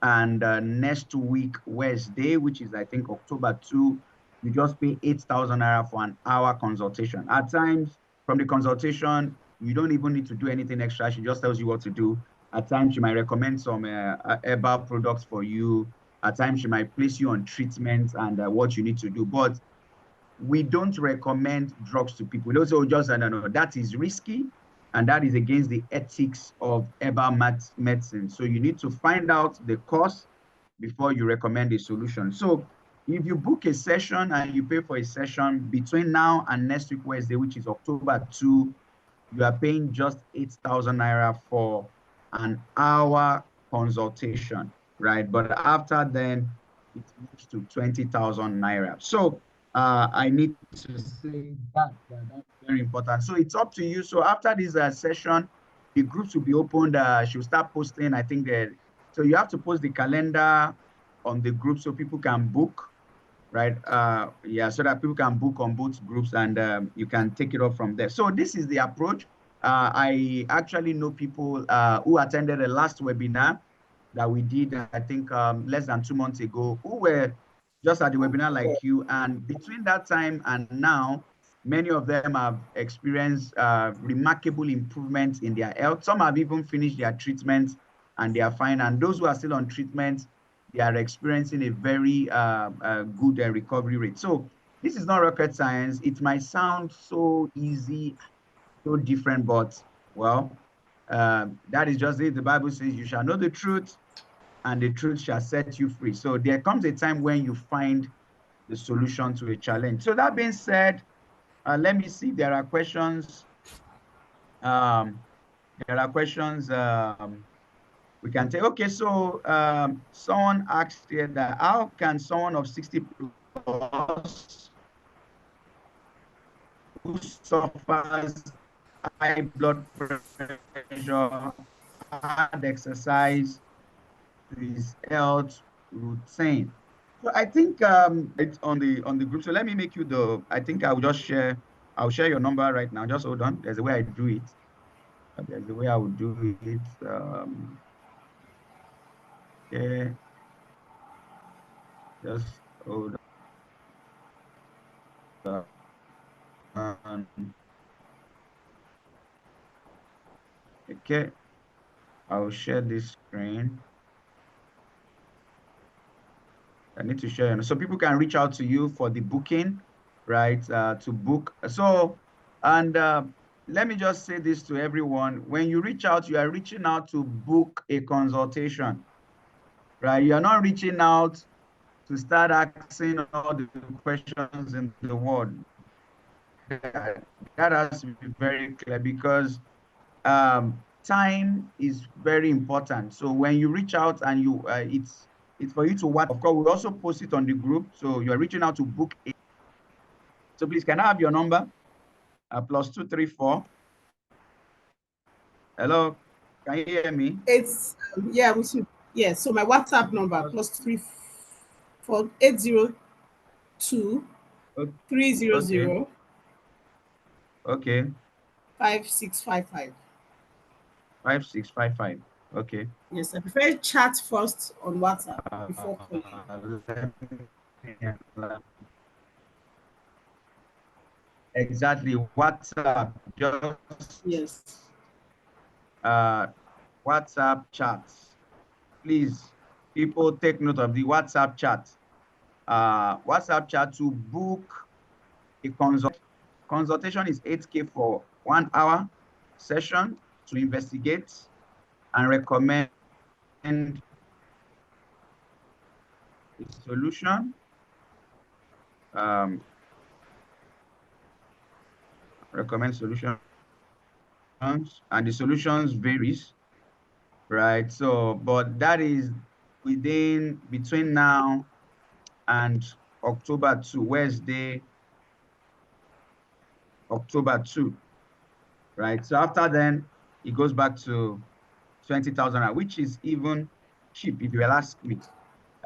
And next week, Wednesday, which is I think October 2, you just pay 8,000 naira for an hour consultation. At times, from the consultation, you don't even need to do anything extra. She just tells you what to do. At times, she might recommend some herbal products for you. At times, she might place you on treatment and what you need to do. But we don't recommend drugs to people. We don't say, just, no, that is risky and that is against the ethics of herbal medicine. So you need to find out the cause before you recommend a solution. So if you book a session and you pay for a session between now and next week, Wednesday, which is October 2, you are paying just 8,000 naira for an hour consultation, right? But after then, it moves to 20,000 naira. So I need to say that's very important. So it's up to you. So after this session, the groups will be opened. She'll start posting, I think that, so you have to post the calendar on the group so people can book, right? Yeah, so that people can book on both groups and you can take it off from there. So this is the approach. I actually know people who attended the last webinar that we did, I think less than 2 months ago, who were just at the webinar like you. And between that time and now, many of them have experienced remarkable improvements in their health. Some have even finished their treatments and they are fine. And those who are still on treatment, they are experiencing a very good recovery rate. So this is not rocket science. It might sound so easy, so different, but well, that is just it. The Bible says you shall know the truth and the truth shall set you free. So there comes a time when you find the solution to a challenge. So that being said, let me see if there are questions. There are questions we can take. Okay, so someone asked here that how can someone of 60 plus who suffers high blood pressure add exercise to his health routine? So I think it's on the group. So let me make you I think I'll share your number right now. Just hold on. There's a way I do it. There's a way I would do it. Okay. Just hold on. Okay. I'll share this screen. I need to share. So people can reach out to you for the booking, right? To book. So, and let me just say this to everyone. When you reach out, you are reaching out to book a consultation, right? You are not reaching out to start asking all the questions in the world. That has to be very clear because time is very important. So when you reach out and you, it's for you to what. Of course, we also post it on the group. So you are reaching out to book it. So please, can I have your number? +234. Hello, can you hear me? It's yeah, we should. Yeah, so my WhatsApp number +34802 Okay. 300 Okay. 5655. 5655. Okay. Yes, I prefer chat first on WhatsApp before calling. Exactly. WhatsApp. Just Yes. WhatsApp chats. Please, people take note of the WhatsApp chat. WhatsApp chat to book a consultation is 8K for 1 hour session to investigate and recommend a solution. Recommend solutions, and the solutions varies, right? So, but that is between now and October 2, Wednesday, October 2, right? So after then, it goes back to 20,000, which is even cheap if you will ask me.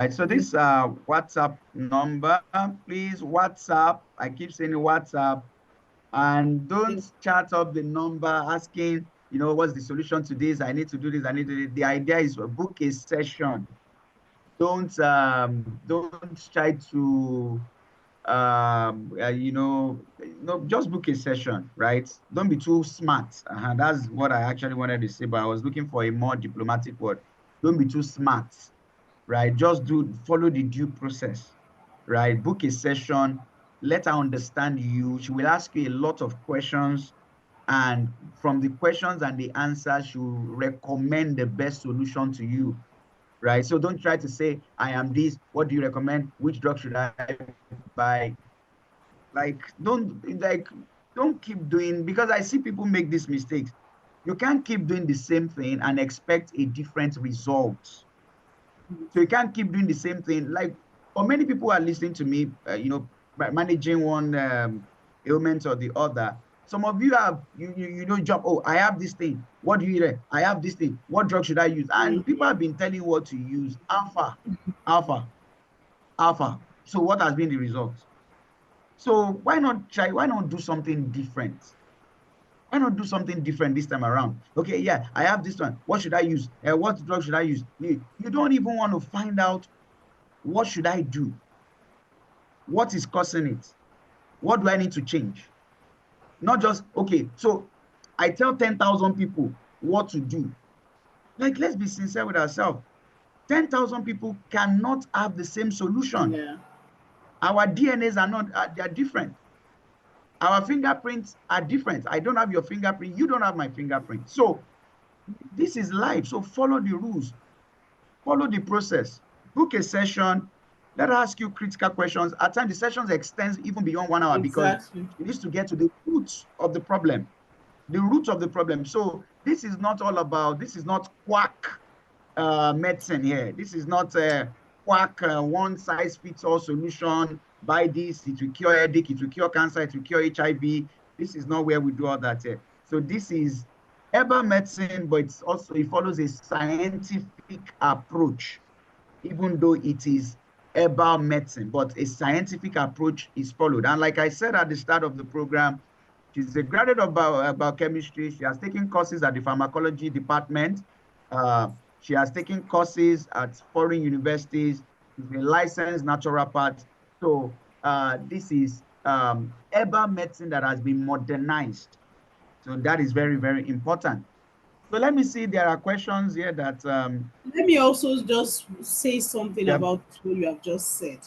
Right, so this WhatsApp number, please WhatsApp. I keep saying WhatsApp, and don't chat up the number asking, what's the solution to this? I need to do this. I need to do this. The idea is book a session, don't try to just book a session, right? Don't be too smart. That's what I actually wanted to say, but I was looking for a more diplomatic word. Don't be too smart, right? Just follow the due process, right? Book a session, let her understand you. She will ask you a lot of questions, and from the questions and the answers, she will recommend the best solution to you, right? So don't try to say, I am this, what do you recommend? Which drug should I buy? Like, don't keep doing, because I see people make these mistakes. You can't keep doing the same thing and expect a different result. So you can't keep doing the same thing. Like, for many people who are listening to me, managing one ailment or the other. Some of you have you don't jump. Oh, I have this thing. What do you eat? I have this thing. What drug should I use? And people have been telling you what to use. Alpha, alpha, alpha. So what has been the result? So why not try? Why not do something different? Why not do something different this time around? Okay, yeah, I have this one. What should I use? What drug should I use? You don't even want to find out, what should I do? What is causing it? What do I need to change? Not just, okay, so I tell 10,000 people what to do. Like, let's be sincere with ourselves. 10,000 people cannot have the same solution. Yeah. Our DNAs are not, they're different. Our fingerprints are different. I don't have your fingerprint. You don't have my fingerprint. So this is life. So follow the rules. Follow the process. Book a session. Let her ask you critical questions. At times, the sessions extends even beyond 1 hour because Exactly. she needs to get to the roots of the problem. The root of the problem. So this is not all about, this is not quack medicine here. This is not a quack one size fits all solution. Buy this, it will cure headache, it will cure cancer, it will cure HIV. This is not where we do all that here. So this is herbal medicine, but it follows a scientific approach, even though it is herbal medicine, but a scientific approach is followed. And like I said at the start of the program, she's a graduate of biochemistry. She has taken courses at the pharmacology department. She has taken courses at foreign universities. She's a licensed naturopath. So this is herbal medicine that has been modernized. So that is very, very important. So let me see. There are questions here that Let me also just say something yeah, about what you have just said.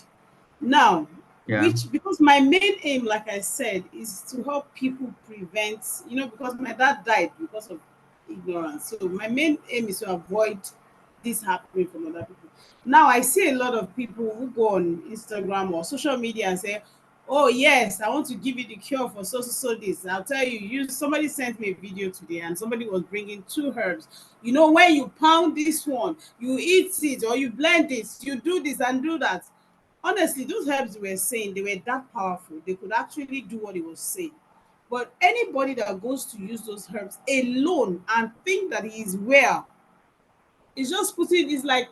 Now, yeah. which, because my main aim, like I said, is to help people prevent, because my dad died because of ignorance. So my main aim is to avoid this happening from other people. Now I see a lot of people who go on Instagram or social media and say, "Oh yes, I want to give you the cure for so this." I'll tell you, somebody sent me a video today, and somebody was bringing two herbs. When you pound this one, you eat it, or you blend it, you do this and do that. Honestly, those herbs were saying, they were that powerful. They could actually do what he was saying. But anybody that goes to use those herbs alone and think that he is well, it's just putting, it's like,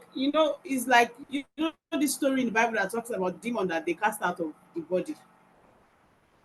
this story in the Bible that talks about demon that they cast out of the body.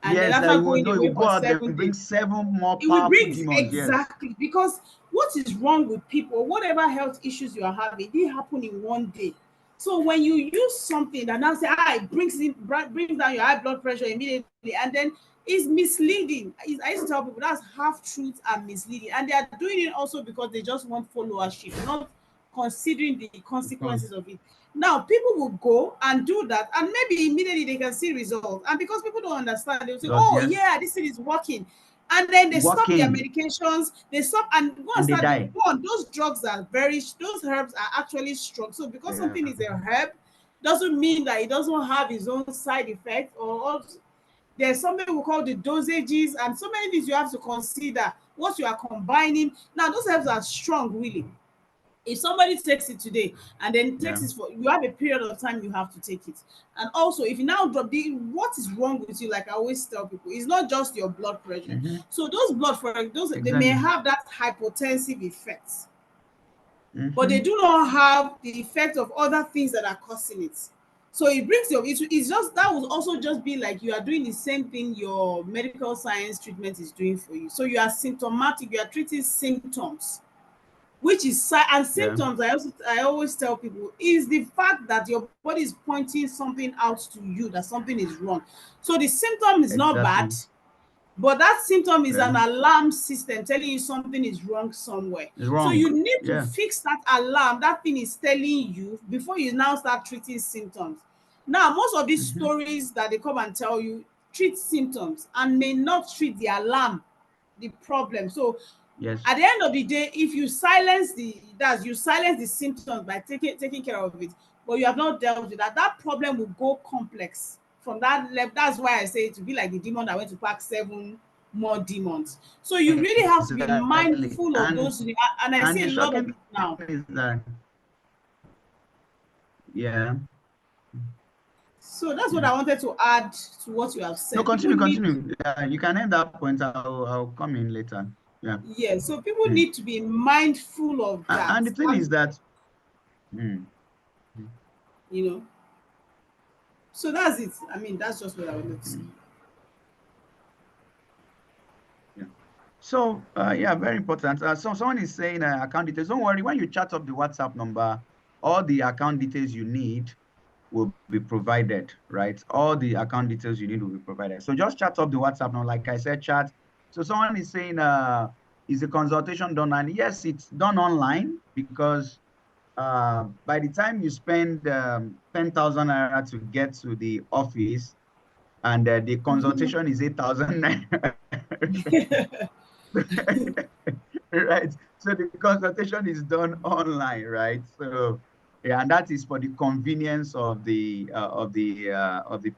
And then Yes, after you going know, you away go for out there 7 days, bring 7 more it will powerful bring, demons. Yes. exactly, because what is wrong with people, whatever health issues you are having, it didn't happen in one day. So when you use something that now say, it brings down your high blood pressure immediately, and then it's misleading. I used to tell people that's half truth and misleading, and they are doing it also because they just want followership, not considering the Of course. consequences of it. Now people will go and do that, and maybe immediately they can see results, and because people don't understand, they'll say, But "Oh yes, yeah, this thing is working," and then they stop their walking medications, they stop and go and and they start die. one. Those drugs are those herbs are actually strong. So because Yeah. something is a herb doesn't mean that it doesn't have its own side effects, or there's something we call the dosages, and so many things you have to consider what you are combining. Now those herbs are strong, really. If somebody takes it today and then Yeah. takes it for, you have a period of time you have to take it. And also, if you now drop what is wrong with you, like I always tell people, it's not just your blood pressure. Mm-hmm. So those blood pressure, those, they may Exactly. have that hypotensive effect, but they Mm-hmm. do not have the effect of other things that are causing it. So it brings your, it's just, that would also just be like you are doing the same thing your medical science treatment is doing for you. So you are symptomatic, you are treating symptoms. which is and symptoms. I always tell people is the fact that your body is pointing something out to you that something is wrong. So the symptom is not bad, Exactly. but that symptom is an Yeah. alarm system telling you something is wrong somewhere. It's So wrong. you need to Yeah. fix that alarm. That thing is telling you before you now start treating symptoms. Now, most of these Mhm. stories that they come and tell you treat symptoms and may not treat the alarm, the problem. So Yes. at the end of the day, if you silence you silence the symptoms by taking care of it, but you have not dealt with that, that problem will go complex from that level. That's why I say it will be like the demon that went to pack 7 more demons. So you really have to be Exactly. mindful of those, and I And see the a lot of shocking it thing now. is that, yeah. So that's what Yeah. I wanted to add to what you have No, said. People continue, need, continue. You can end that point. I'll come in later. Yeah. yeah, so people Mm. need to be mindful of that. And the thing And is that, mm, mm, you know, so that's it. I mean, that's just what I wanted to say. mm, yeah. So, yeah, very important. So someone is saying account details. Don't worry, when you chat up the WhatsApp number, all the account details you need will be provided, right? All the account details you need will be provided. So just chat up the WhatsApp now, like I said, chat. So someone is saying, is the consultation done online? Yes, it's done online because by the time you spend 10,000 naira to get to the office, and the consultation is 8,000 naira. Right. So the consultation is done online, right? So yeah, and that is for the convenience of the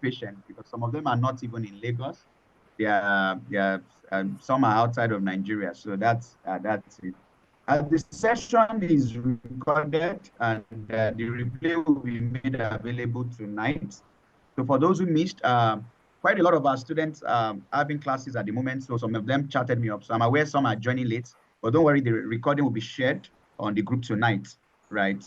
patient, because some of them are not even in Lagos. They are some are outside of Nigeria. So that's it. The session is recorded, and the replay will be made available tonight. So for those who missed, quite a lot of our students having classes at the moment. So some of them chatted me up. So I'm aware some are joining late, but don't worry, the recording will be shared on the group tonight, right?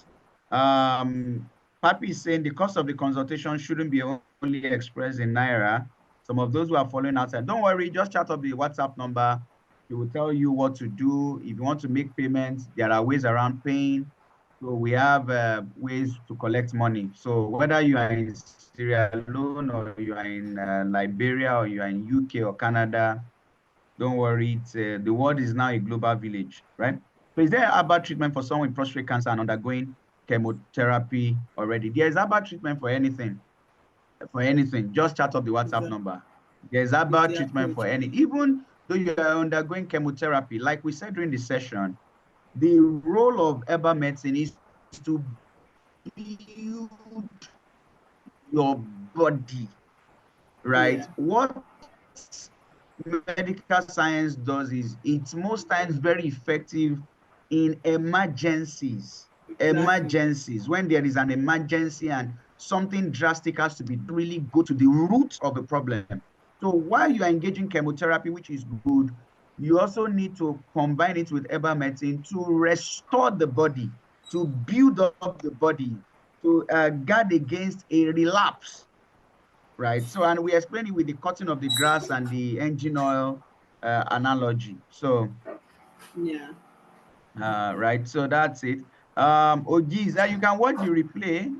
Papi is saying the cost of the consultation shouldn't be only expressed in Naira. Some of those who are following outside, don't worry, just chat up the WhatsApp number. It will tell you what to do. If you want to make payments, there are ways around paying. So we have ways to collect money. So whether you are in Sierra Leone, or you are in Liberia, or you are in UK or Canada, don't worry. The world is now a global village, right? So is there herbal treatment for someone with prostate cancer and undergoing chemotherapy already? There is herbal treatment for anything. For anything, just chat up the WhatsApp Exactly. number. There's Is herbal the treatment for approach. any, even though you are undergoing chemotherapy, like we said during the session, the role of herbal medicine is to build your body, right? Yeah, What medical science does is it's most times very effective in emergencies. exactly. Emergencies, when there is an emergency and something drastic has to be really go to the root of the problem. So while you are engaging chemotherapy, which is good, you also need to combine it with herbal medicine to restore the body, to build up the body, to guard against a relapse, right? So, and we explain it with the cutting of the grass and the engine oil analogy. So, Yeah. right. So that's it. Oh, geez, you can watch the replay.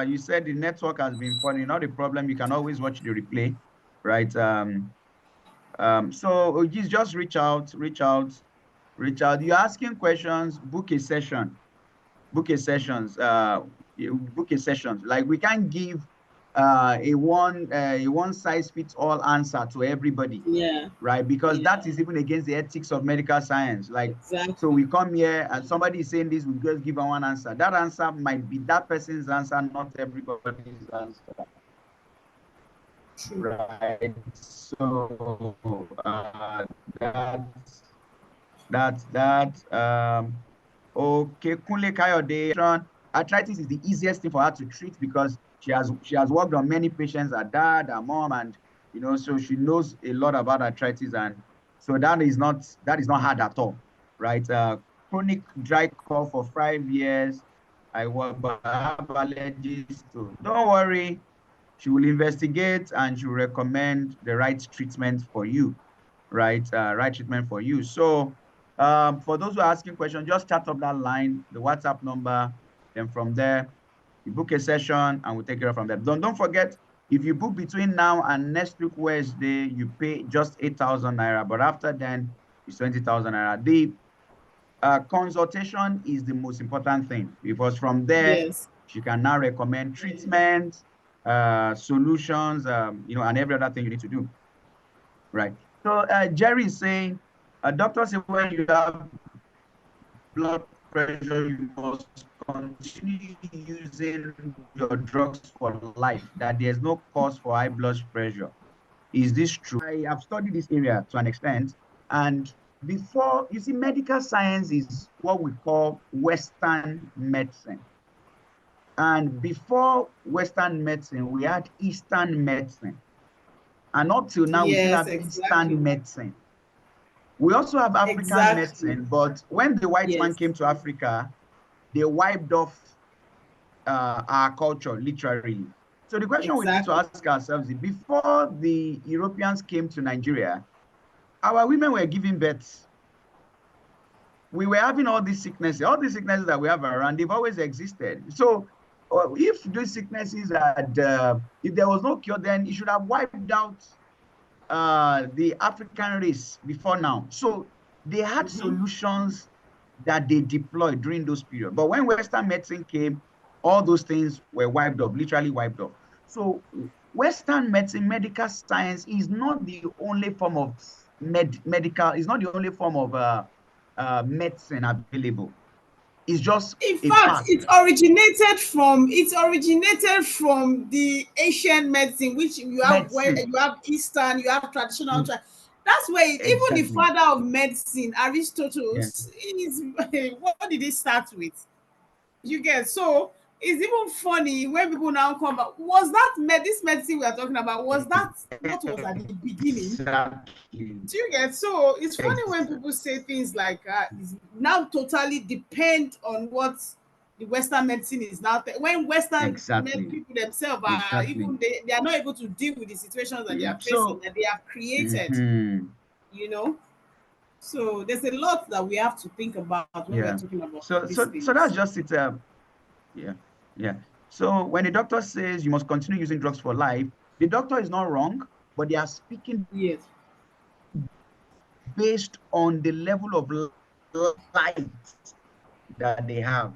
You said the network has been falling. Not a problem. You can always watch the replay, right? So, oh, geez, just reach out. You're asking questions, book a session. Book a sessions. Like we can't give a one size fits all answer to everybody, Yeah. right? Because Yeah. that is even against the ethics of medical science. Like, so Exactly. we come here and somebody is saying this, we just give them one answer. That answer might be that person's answer, not everybody's answer, True. right? So that's okay. Kunle Kayode, arthritis is the easiest thing for her to treat because she has worked on many patients, her dad, her mom, and so she knows a lot about arthritis, and so that is not hard at all, right? Chronic dry cough for 5 years. I work, but I have allergies too. Don't worry, she will investigate and she will recommend the right treatment for you, right? Right treatment for you. So For those who are asking questions, just chat up that line, the WhatsApp number. Then from there, you book a session and we'll take care of from there. Don't forget, if you book between now and next week Wednesday, you pay just 8,000 naira. But after then, it's 20,000 naira. The consultation is the most important thing, because from there, Yes. she can now recommend treatments, solutions, and every other thing you need to do. Right. So Jerry is saying, doctor say when you have blood pressure, you must continue using your drugs for life, that there's no cause for high blood pressure. Is this true? I have studied this area to an extent. And before, you see, medical science is what we call Western medicine. And before Western medicine, we had Eastern medicine. And up till now, we still Yes, have exactly. Eastern medicine. We also have African Exactly. medicine, but when the white man Yes. came to Africa, they wiped off our culture, literally. So the question we need to Exactly. ask ourselves is, before the Europeans came to Nigeria, our women were giving birth. We were having all these sicknesses that we have around, they've always existed. So if these sicknesses had, if there was no cure, then it should have wiped out the African race before now. So they had solutions that they deployed during those periods. But when Western medicine came, all those things were wiped off, literally wiped off. So Western medicine, medical science is not the only form of medical, is not the only form of medicine available. It's just In a fact, part. it originated from the Asian medicine, which you have where Medicine, you have Eastern, you have traditional. That's where even the exactly. father of medicine, Yeah. Aristotle, is what did he start with? You get, so it's even funny when people now come back. Was that this medicine we are talking about? Was that what was at the beginning? Exactly. Do you get? So it's funny when Exactly. people say things like it's now totally depend on what the Western medicine is now. When Western Exactly. people themselves are Exactly. even they are not able to deal with the situations that they are facing So, that they have created. mhm, You know, so there's a lot that we have to think about when we're yeah. talking about So, these so, so things. that's just it. Yeah, yeah. So when the doctor says you must continue using drugs for life, the doctor is not wrong, but they are speaking Yes. based on the level of light that they have.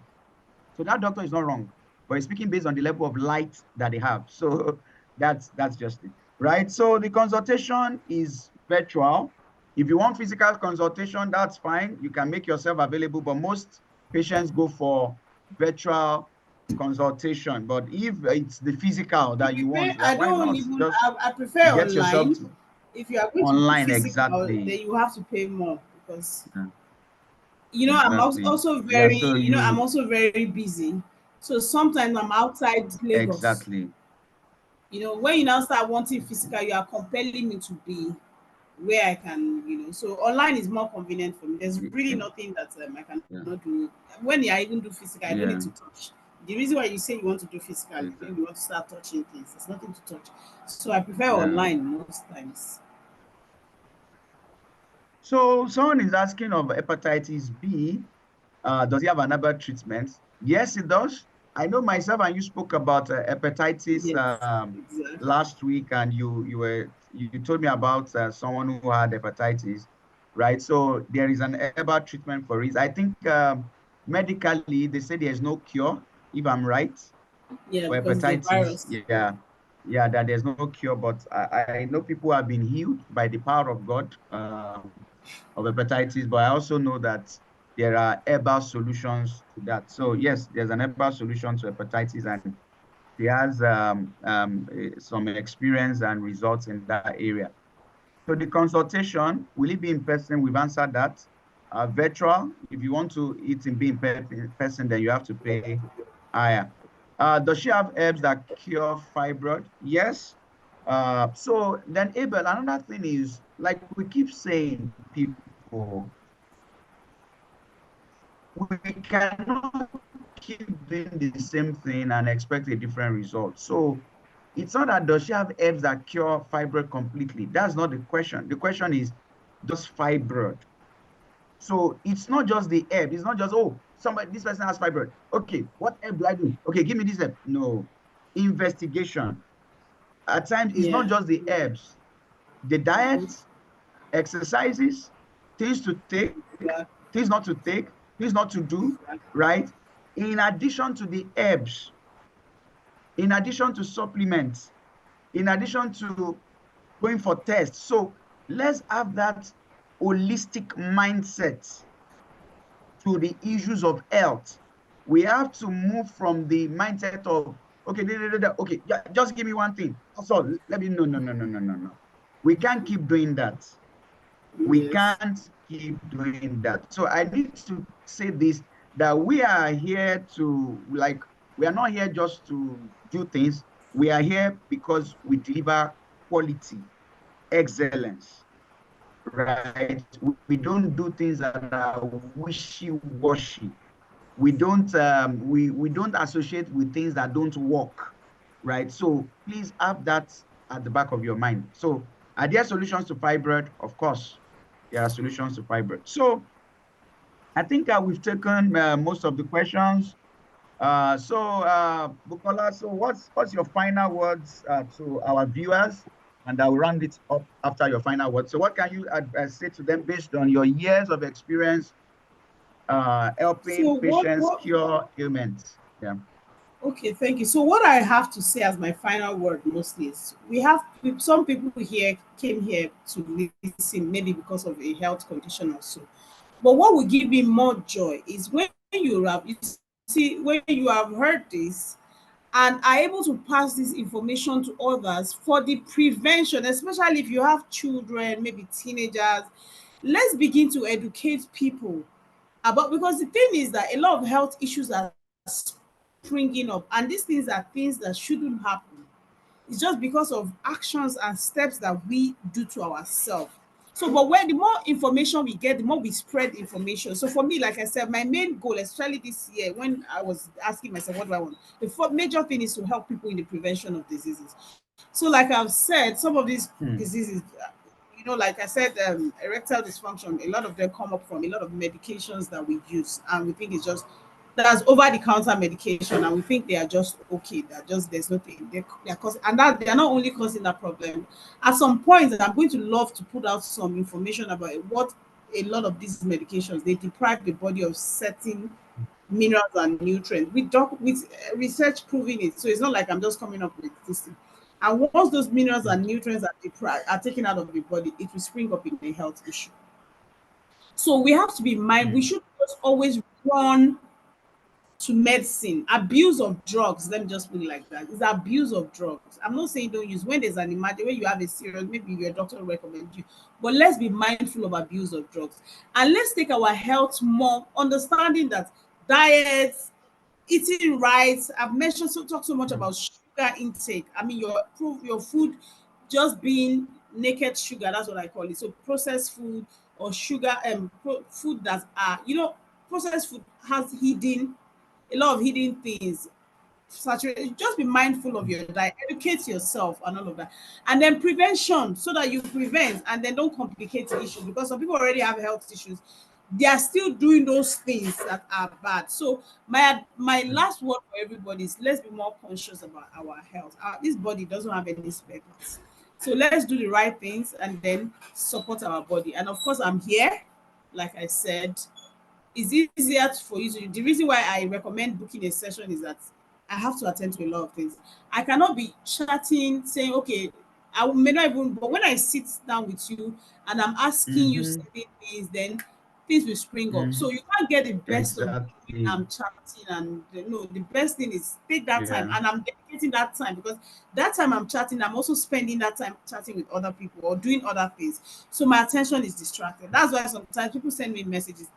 So that doctor is not wrong, but he's speaking based on the level of light that they have. So that's just it, right? So the consultation is virtual. If you want physical consultation, that's fine. You can make yourself available, but most patients go for virtual consultation. But if it's the physical If that you you pay, want, I why don't not even. just I prefer get yourself online. to If you are going to do online? physical, Exactly. then you have to pay more because Yeah, I'm exactly. also Yeah. very, So I'm you also very busy. So sometimes I'm outside Lagos. exactly. When you now start wanting physical, you are compelling me to be where I can, So online is more convenient for me. There's really Yeah. nothing that I Yeah. cannot do. When I even do physical, I don't need Yeah. to touch. The reason why you say you want to do physical is when Exactly. you want to start touching things. There's nothing to touch. So I prefer Yeah. online most times. So someone is asking of hepatitis B. Does he have another treatment? Yes, it does. I know myself and you spoke about hepatitis Yes, exactly. last week, and you told me about someone who had hepatitis, right? So there is an herbal treatment for it. I think medically they say there is no cure, if I'm right, Yeah, for because it's a hepatitis. virus. Yeah, yeah, that there's no cure, but I know people have been healed by the power of God. Of hepatitis, but I also know that there are herbal solutions to that. So yes, there's an herbal solution to hepatitis, and she has some experience and results in that area. So the consultation, will it be in person? We've answered that. Virtual, if you want to eat and be in person, then you have to pay higher. Does she have herbs that cure fibroid? Yes. So then, Abel, another thing is, like we keep saying, people, we cannot keep doing the same thing and expect a different result. So it's not that does she have herbs that cure fibroid completely. That's not the question. The question is, does fibroid? So it's not just the herb. It's not just, oh, somebody, this person has fibroid. Okay, what herb do I do? Okay, give me this herb. No, investigation. At times, it's not Yeah. just the herbs, the Mhm. diets, exercises, things to take, Exactly. things not to take, things not to do, right? In addition to the herbs, in addition to supplements, in addition to going for tests. So let's have that holistic mindset to the issues of health. We have to move from the mindset of, okay, okay, just give me one thing. That's all. Let me, no, no, no, no, no, no, no. We can't keep doing that. We Yes. can't keep doing that. So I need to say this, that we are here to, like, we are not here just to do things. We are here because we deliver quality, excellence, right? We don't do things that are wishy-washy. We don't associate with things that don't work, right? So please have that at the back of your mind. So are there solutions to fibroid? Of course, there are solutions to fibroid. So I think we've taken most of the questions. Bukola, so what's your final words to our viewers? And I'll round it up after your final words. So what can you say to them based on your years of experience So helping patients what cure ailments? Yeah. okay, thank you. So what I have to say as my final word mostly is we have some people here came here to listen, maybe because of a health condition or so. But what will give me more joy is when you see when you have heard this and are able to pass this information to others for the prevention, especially if you have children, maybe teenagers. Let's begin to educate people about, because the thing is that a lot of health issues are springing up, and these things that shouldn't happen. It's just because of actions and steps that we do to ourselves. So, but when the more information we get, the more we spread information. So, for me, like I said, my main goal, especially this year, when I was asking myself, what do I want? Major thing is to help people in the prevention of diseases. So, like I've said, some of these Hmm. diseases, like I said, erectile dysfunction, a lot of them come up from a lot of medications that we use, and we think it's just that's over the counter medication, and we think they are just okay. They're just there's nothing. They're causing, and that they are not only causing that problem. At some point, I'm going to love to put out some information about what a lot of these medications they deprive the body of certain minerals and nutrients with research proving it. So it's not like I'm just coming up with this thing. And once those minerals and nutrients are deprived, are taken out of the body, it will spring up in a health issue. So we have to be mindful. We Hmm. should just always run to medicine. Abuse of drugs, let me just put it like that. It's abuse of drugs. I'm not saying don't use when there's an emergency, when you have a serious, maybe your doctor will recommend you. But let's be mindful of abuse of drugs. And let's take our health more, understanding that diets, eating right. I've mentioned talk so much Hmm. about sugar intake. I mean your food just being naked sugar, that's what I call it. So processed food or sugar food that are processed food has hidden a lot of hidden things. Saturate, just be mindful of your diet, educate yourself and all of that. And then prevention, so that you prevent and then don't complicate the issue, because some people already have health issues. They are still doing those things that are bad. So my last word for everybody is let's be more conscious about our health. This body doesn't have any spare parts. So let's do the right things and then support our body. And of course, I'm here, like I said, it's easier for you to. The reason why I recommend booking a session is that I have to attend to a lot of things. I cannot be chatting, saying, okay, may not even, but when I sit down with you and I'm asking you Hmm. certain things, then things will spring up. Hmm. So you can't get the best of me when Exactly. I'm chatting. And no, the best thing is take that time, Yeah. and I'm dedicating that time, because that time I'm chatting, I'm also spending that time chatting with other people or doing other things. So my attention is distracted. That's why sometimes people send me messages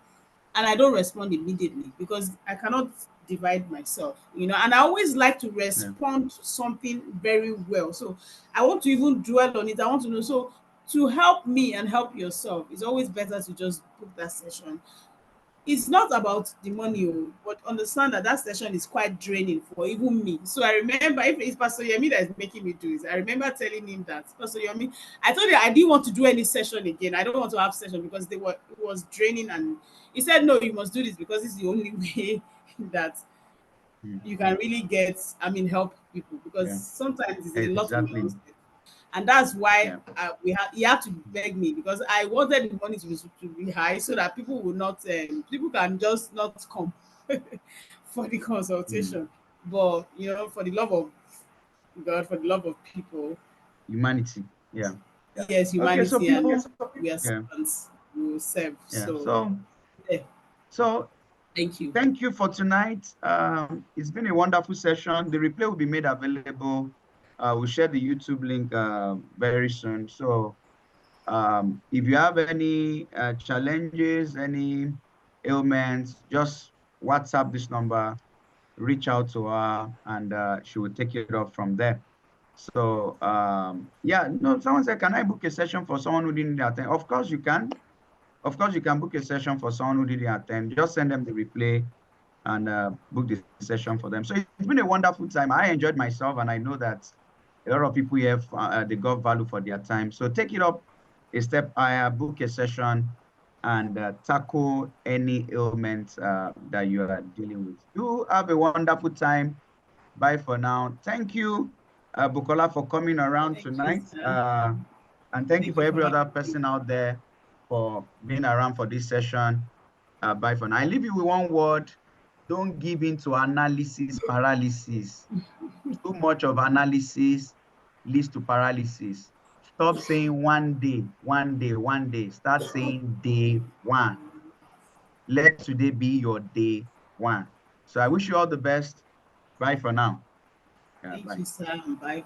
and I don't respond immediately, because I cannot divide myself. And I always like to Yeah. respond to something very well. So I want to even dwell on it. I want to know. So to help me and help yourself, it's always better to just book that session. it's not about the money, oh, but understand that that session is quite draining for even me. So I remember, if it's Pastor Yemi that is making me do this, I remember telling him that, Pastor Yemi, I told you I didn't want to do any session again. I don't want to have session because it was draining, and he said, no, you must do this because it's the only way that you can really get, help people, because Yeah, sometimes it's a lot of exactly. nonsense. And that's why Yeah. he had to beg me, because I wanted the money to be high, so that people will not, people can just not come for the Mm. consultation. But for the love of God, for the love of people, Humanity. Yeah. yes, Okay, so humanity, and people, we are yeah, servants, we will serve. yeah. So yeah, So thank you. thank you for tonight. It's been a wonderful session. The replay will be made available. We'll share the YouTube link very soon. So if you have any challenges, any ailments, just WhatsApp this number, reach out to her, and she will take it up from there. So yeah, no, someone said, can I book a session for someone who didn't attend? Of course you can. Of course you can book a session for someone who didn't attend. Just send them the replay and book the session for them. So it's been a wonderful time. I enjoyed myself, and I know that a lot of people here they got value for their time. So take it up a step higher, book a session, and tackle any ailments that you are dealing with. You have a wonderful time. Bye for now. Thank you, Bukola, for coming around Thank you, tonight. sir. And thank you Thank for you for every other having me. person out there for being around for this session. Bye for now. I leave you with one word. Don't give in to analysis paralysis. Too much of analysis leads to paralysis. Stop saying one day, one day, one day. Start saying day one. Let today be your day one. So I wish you all the best. Bye for now. Yeah, Thank bye. you, sir. Bye.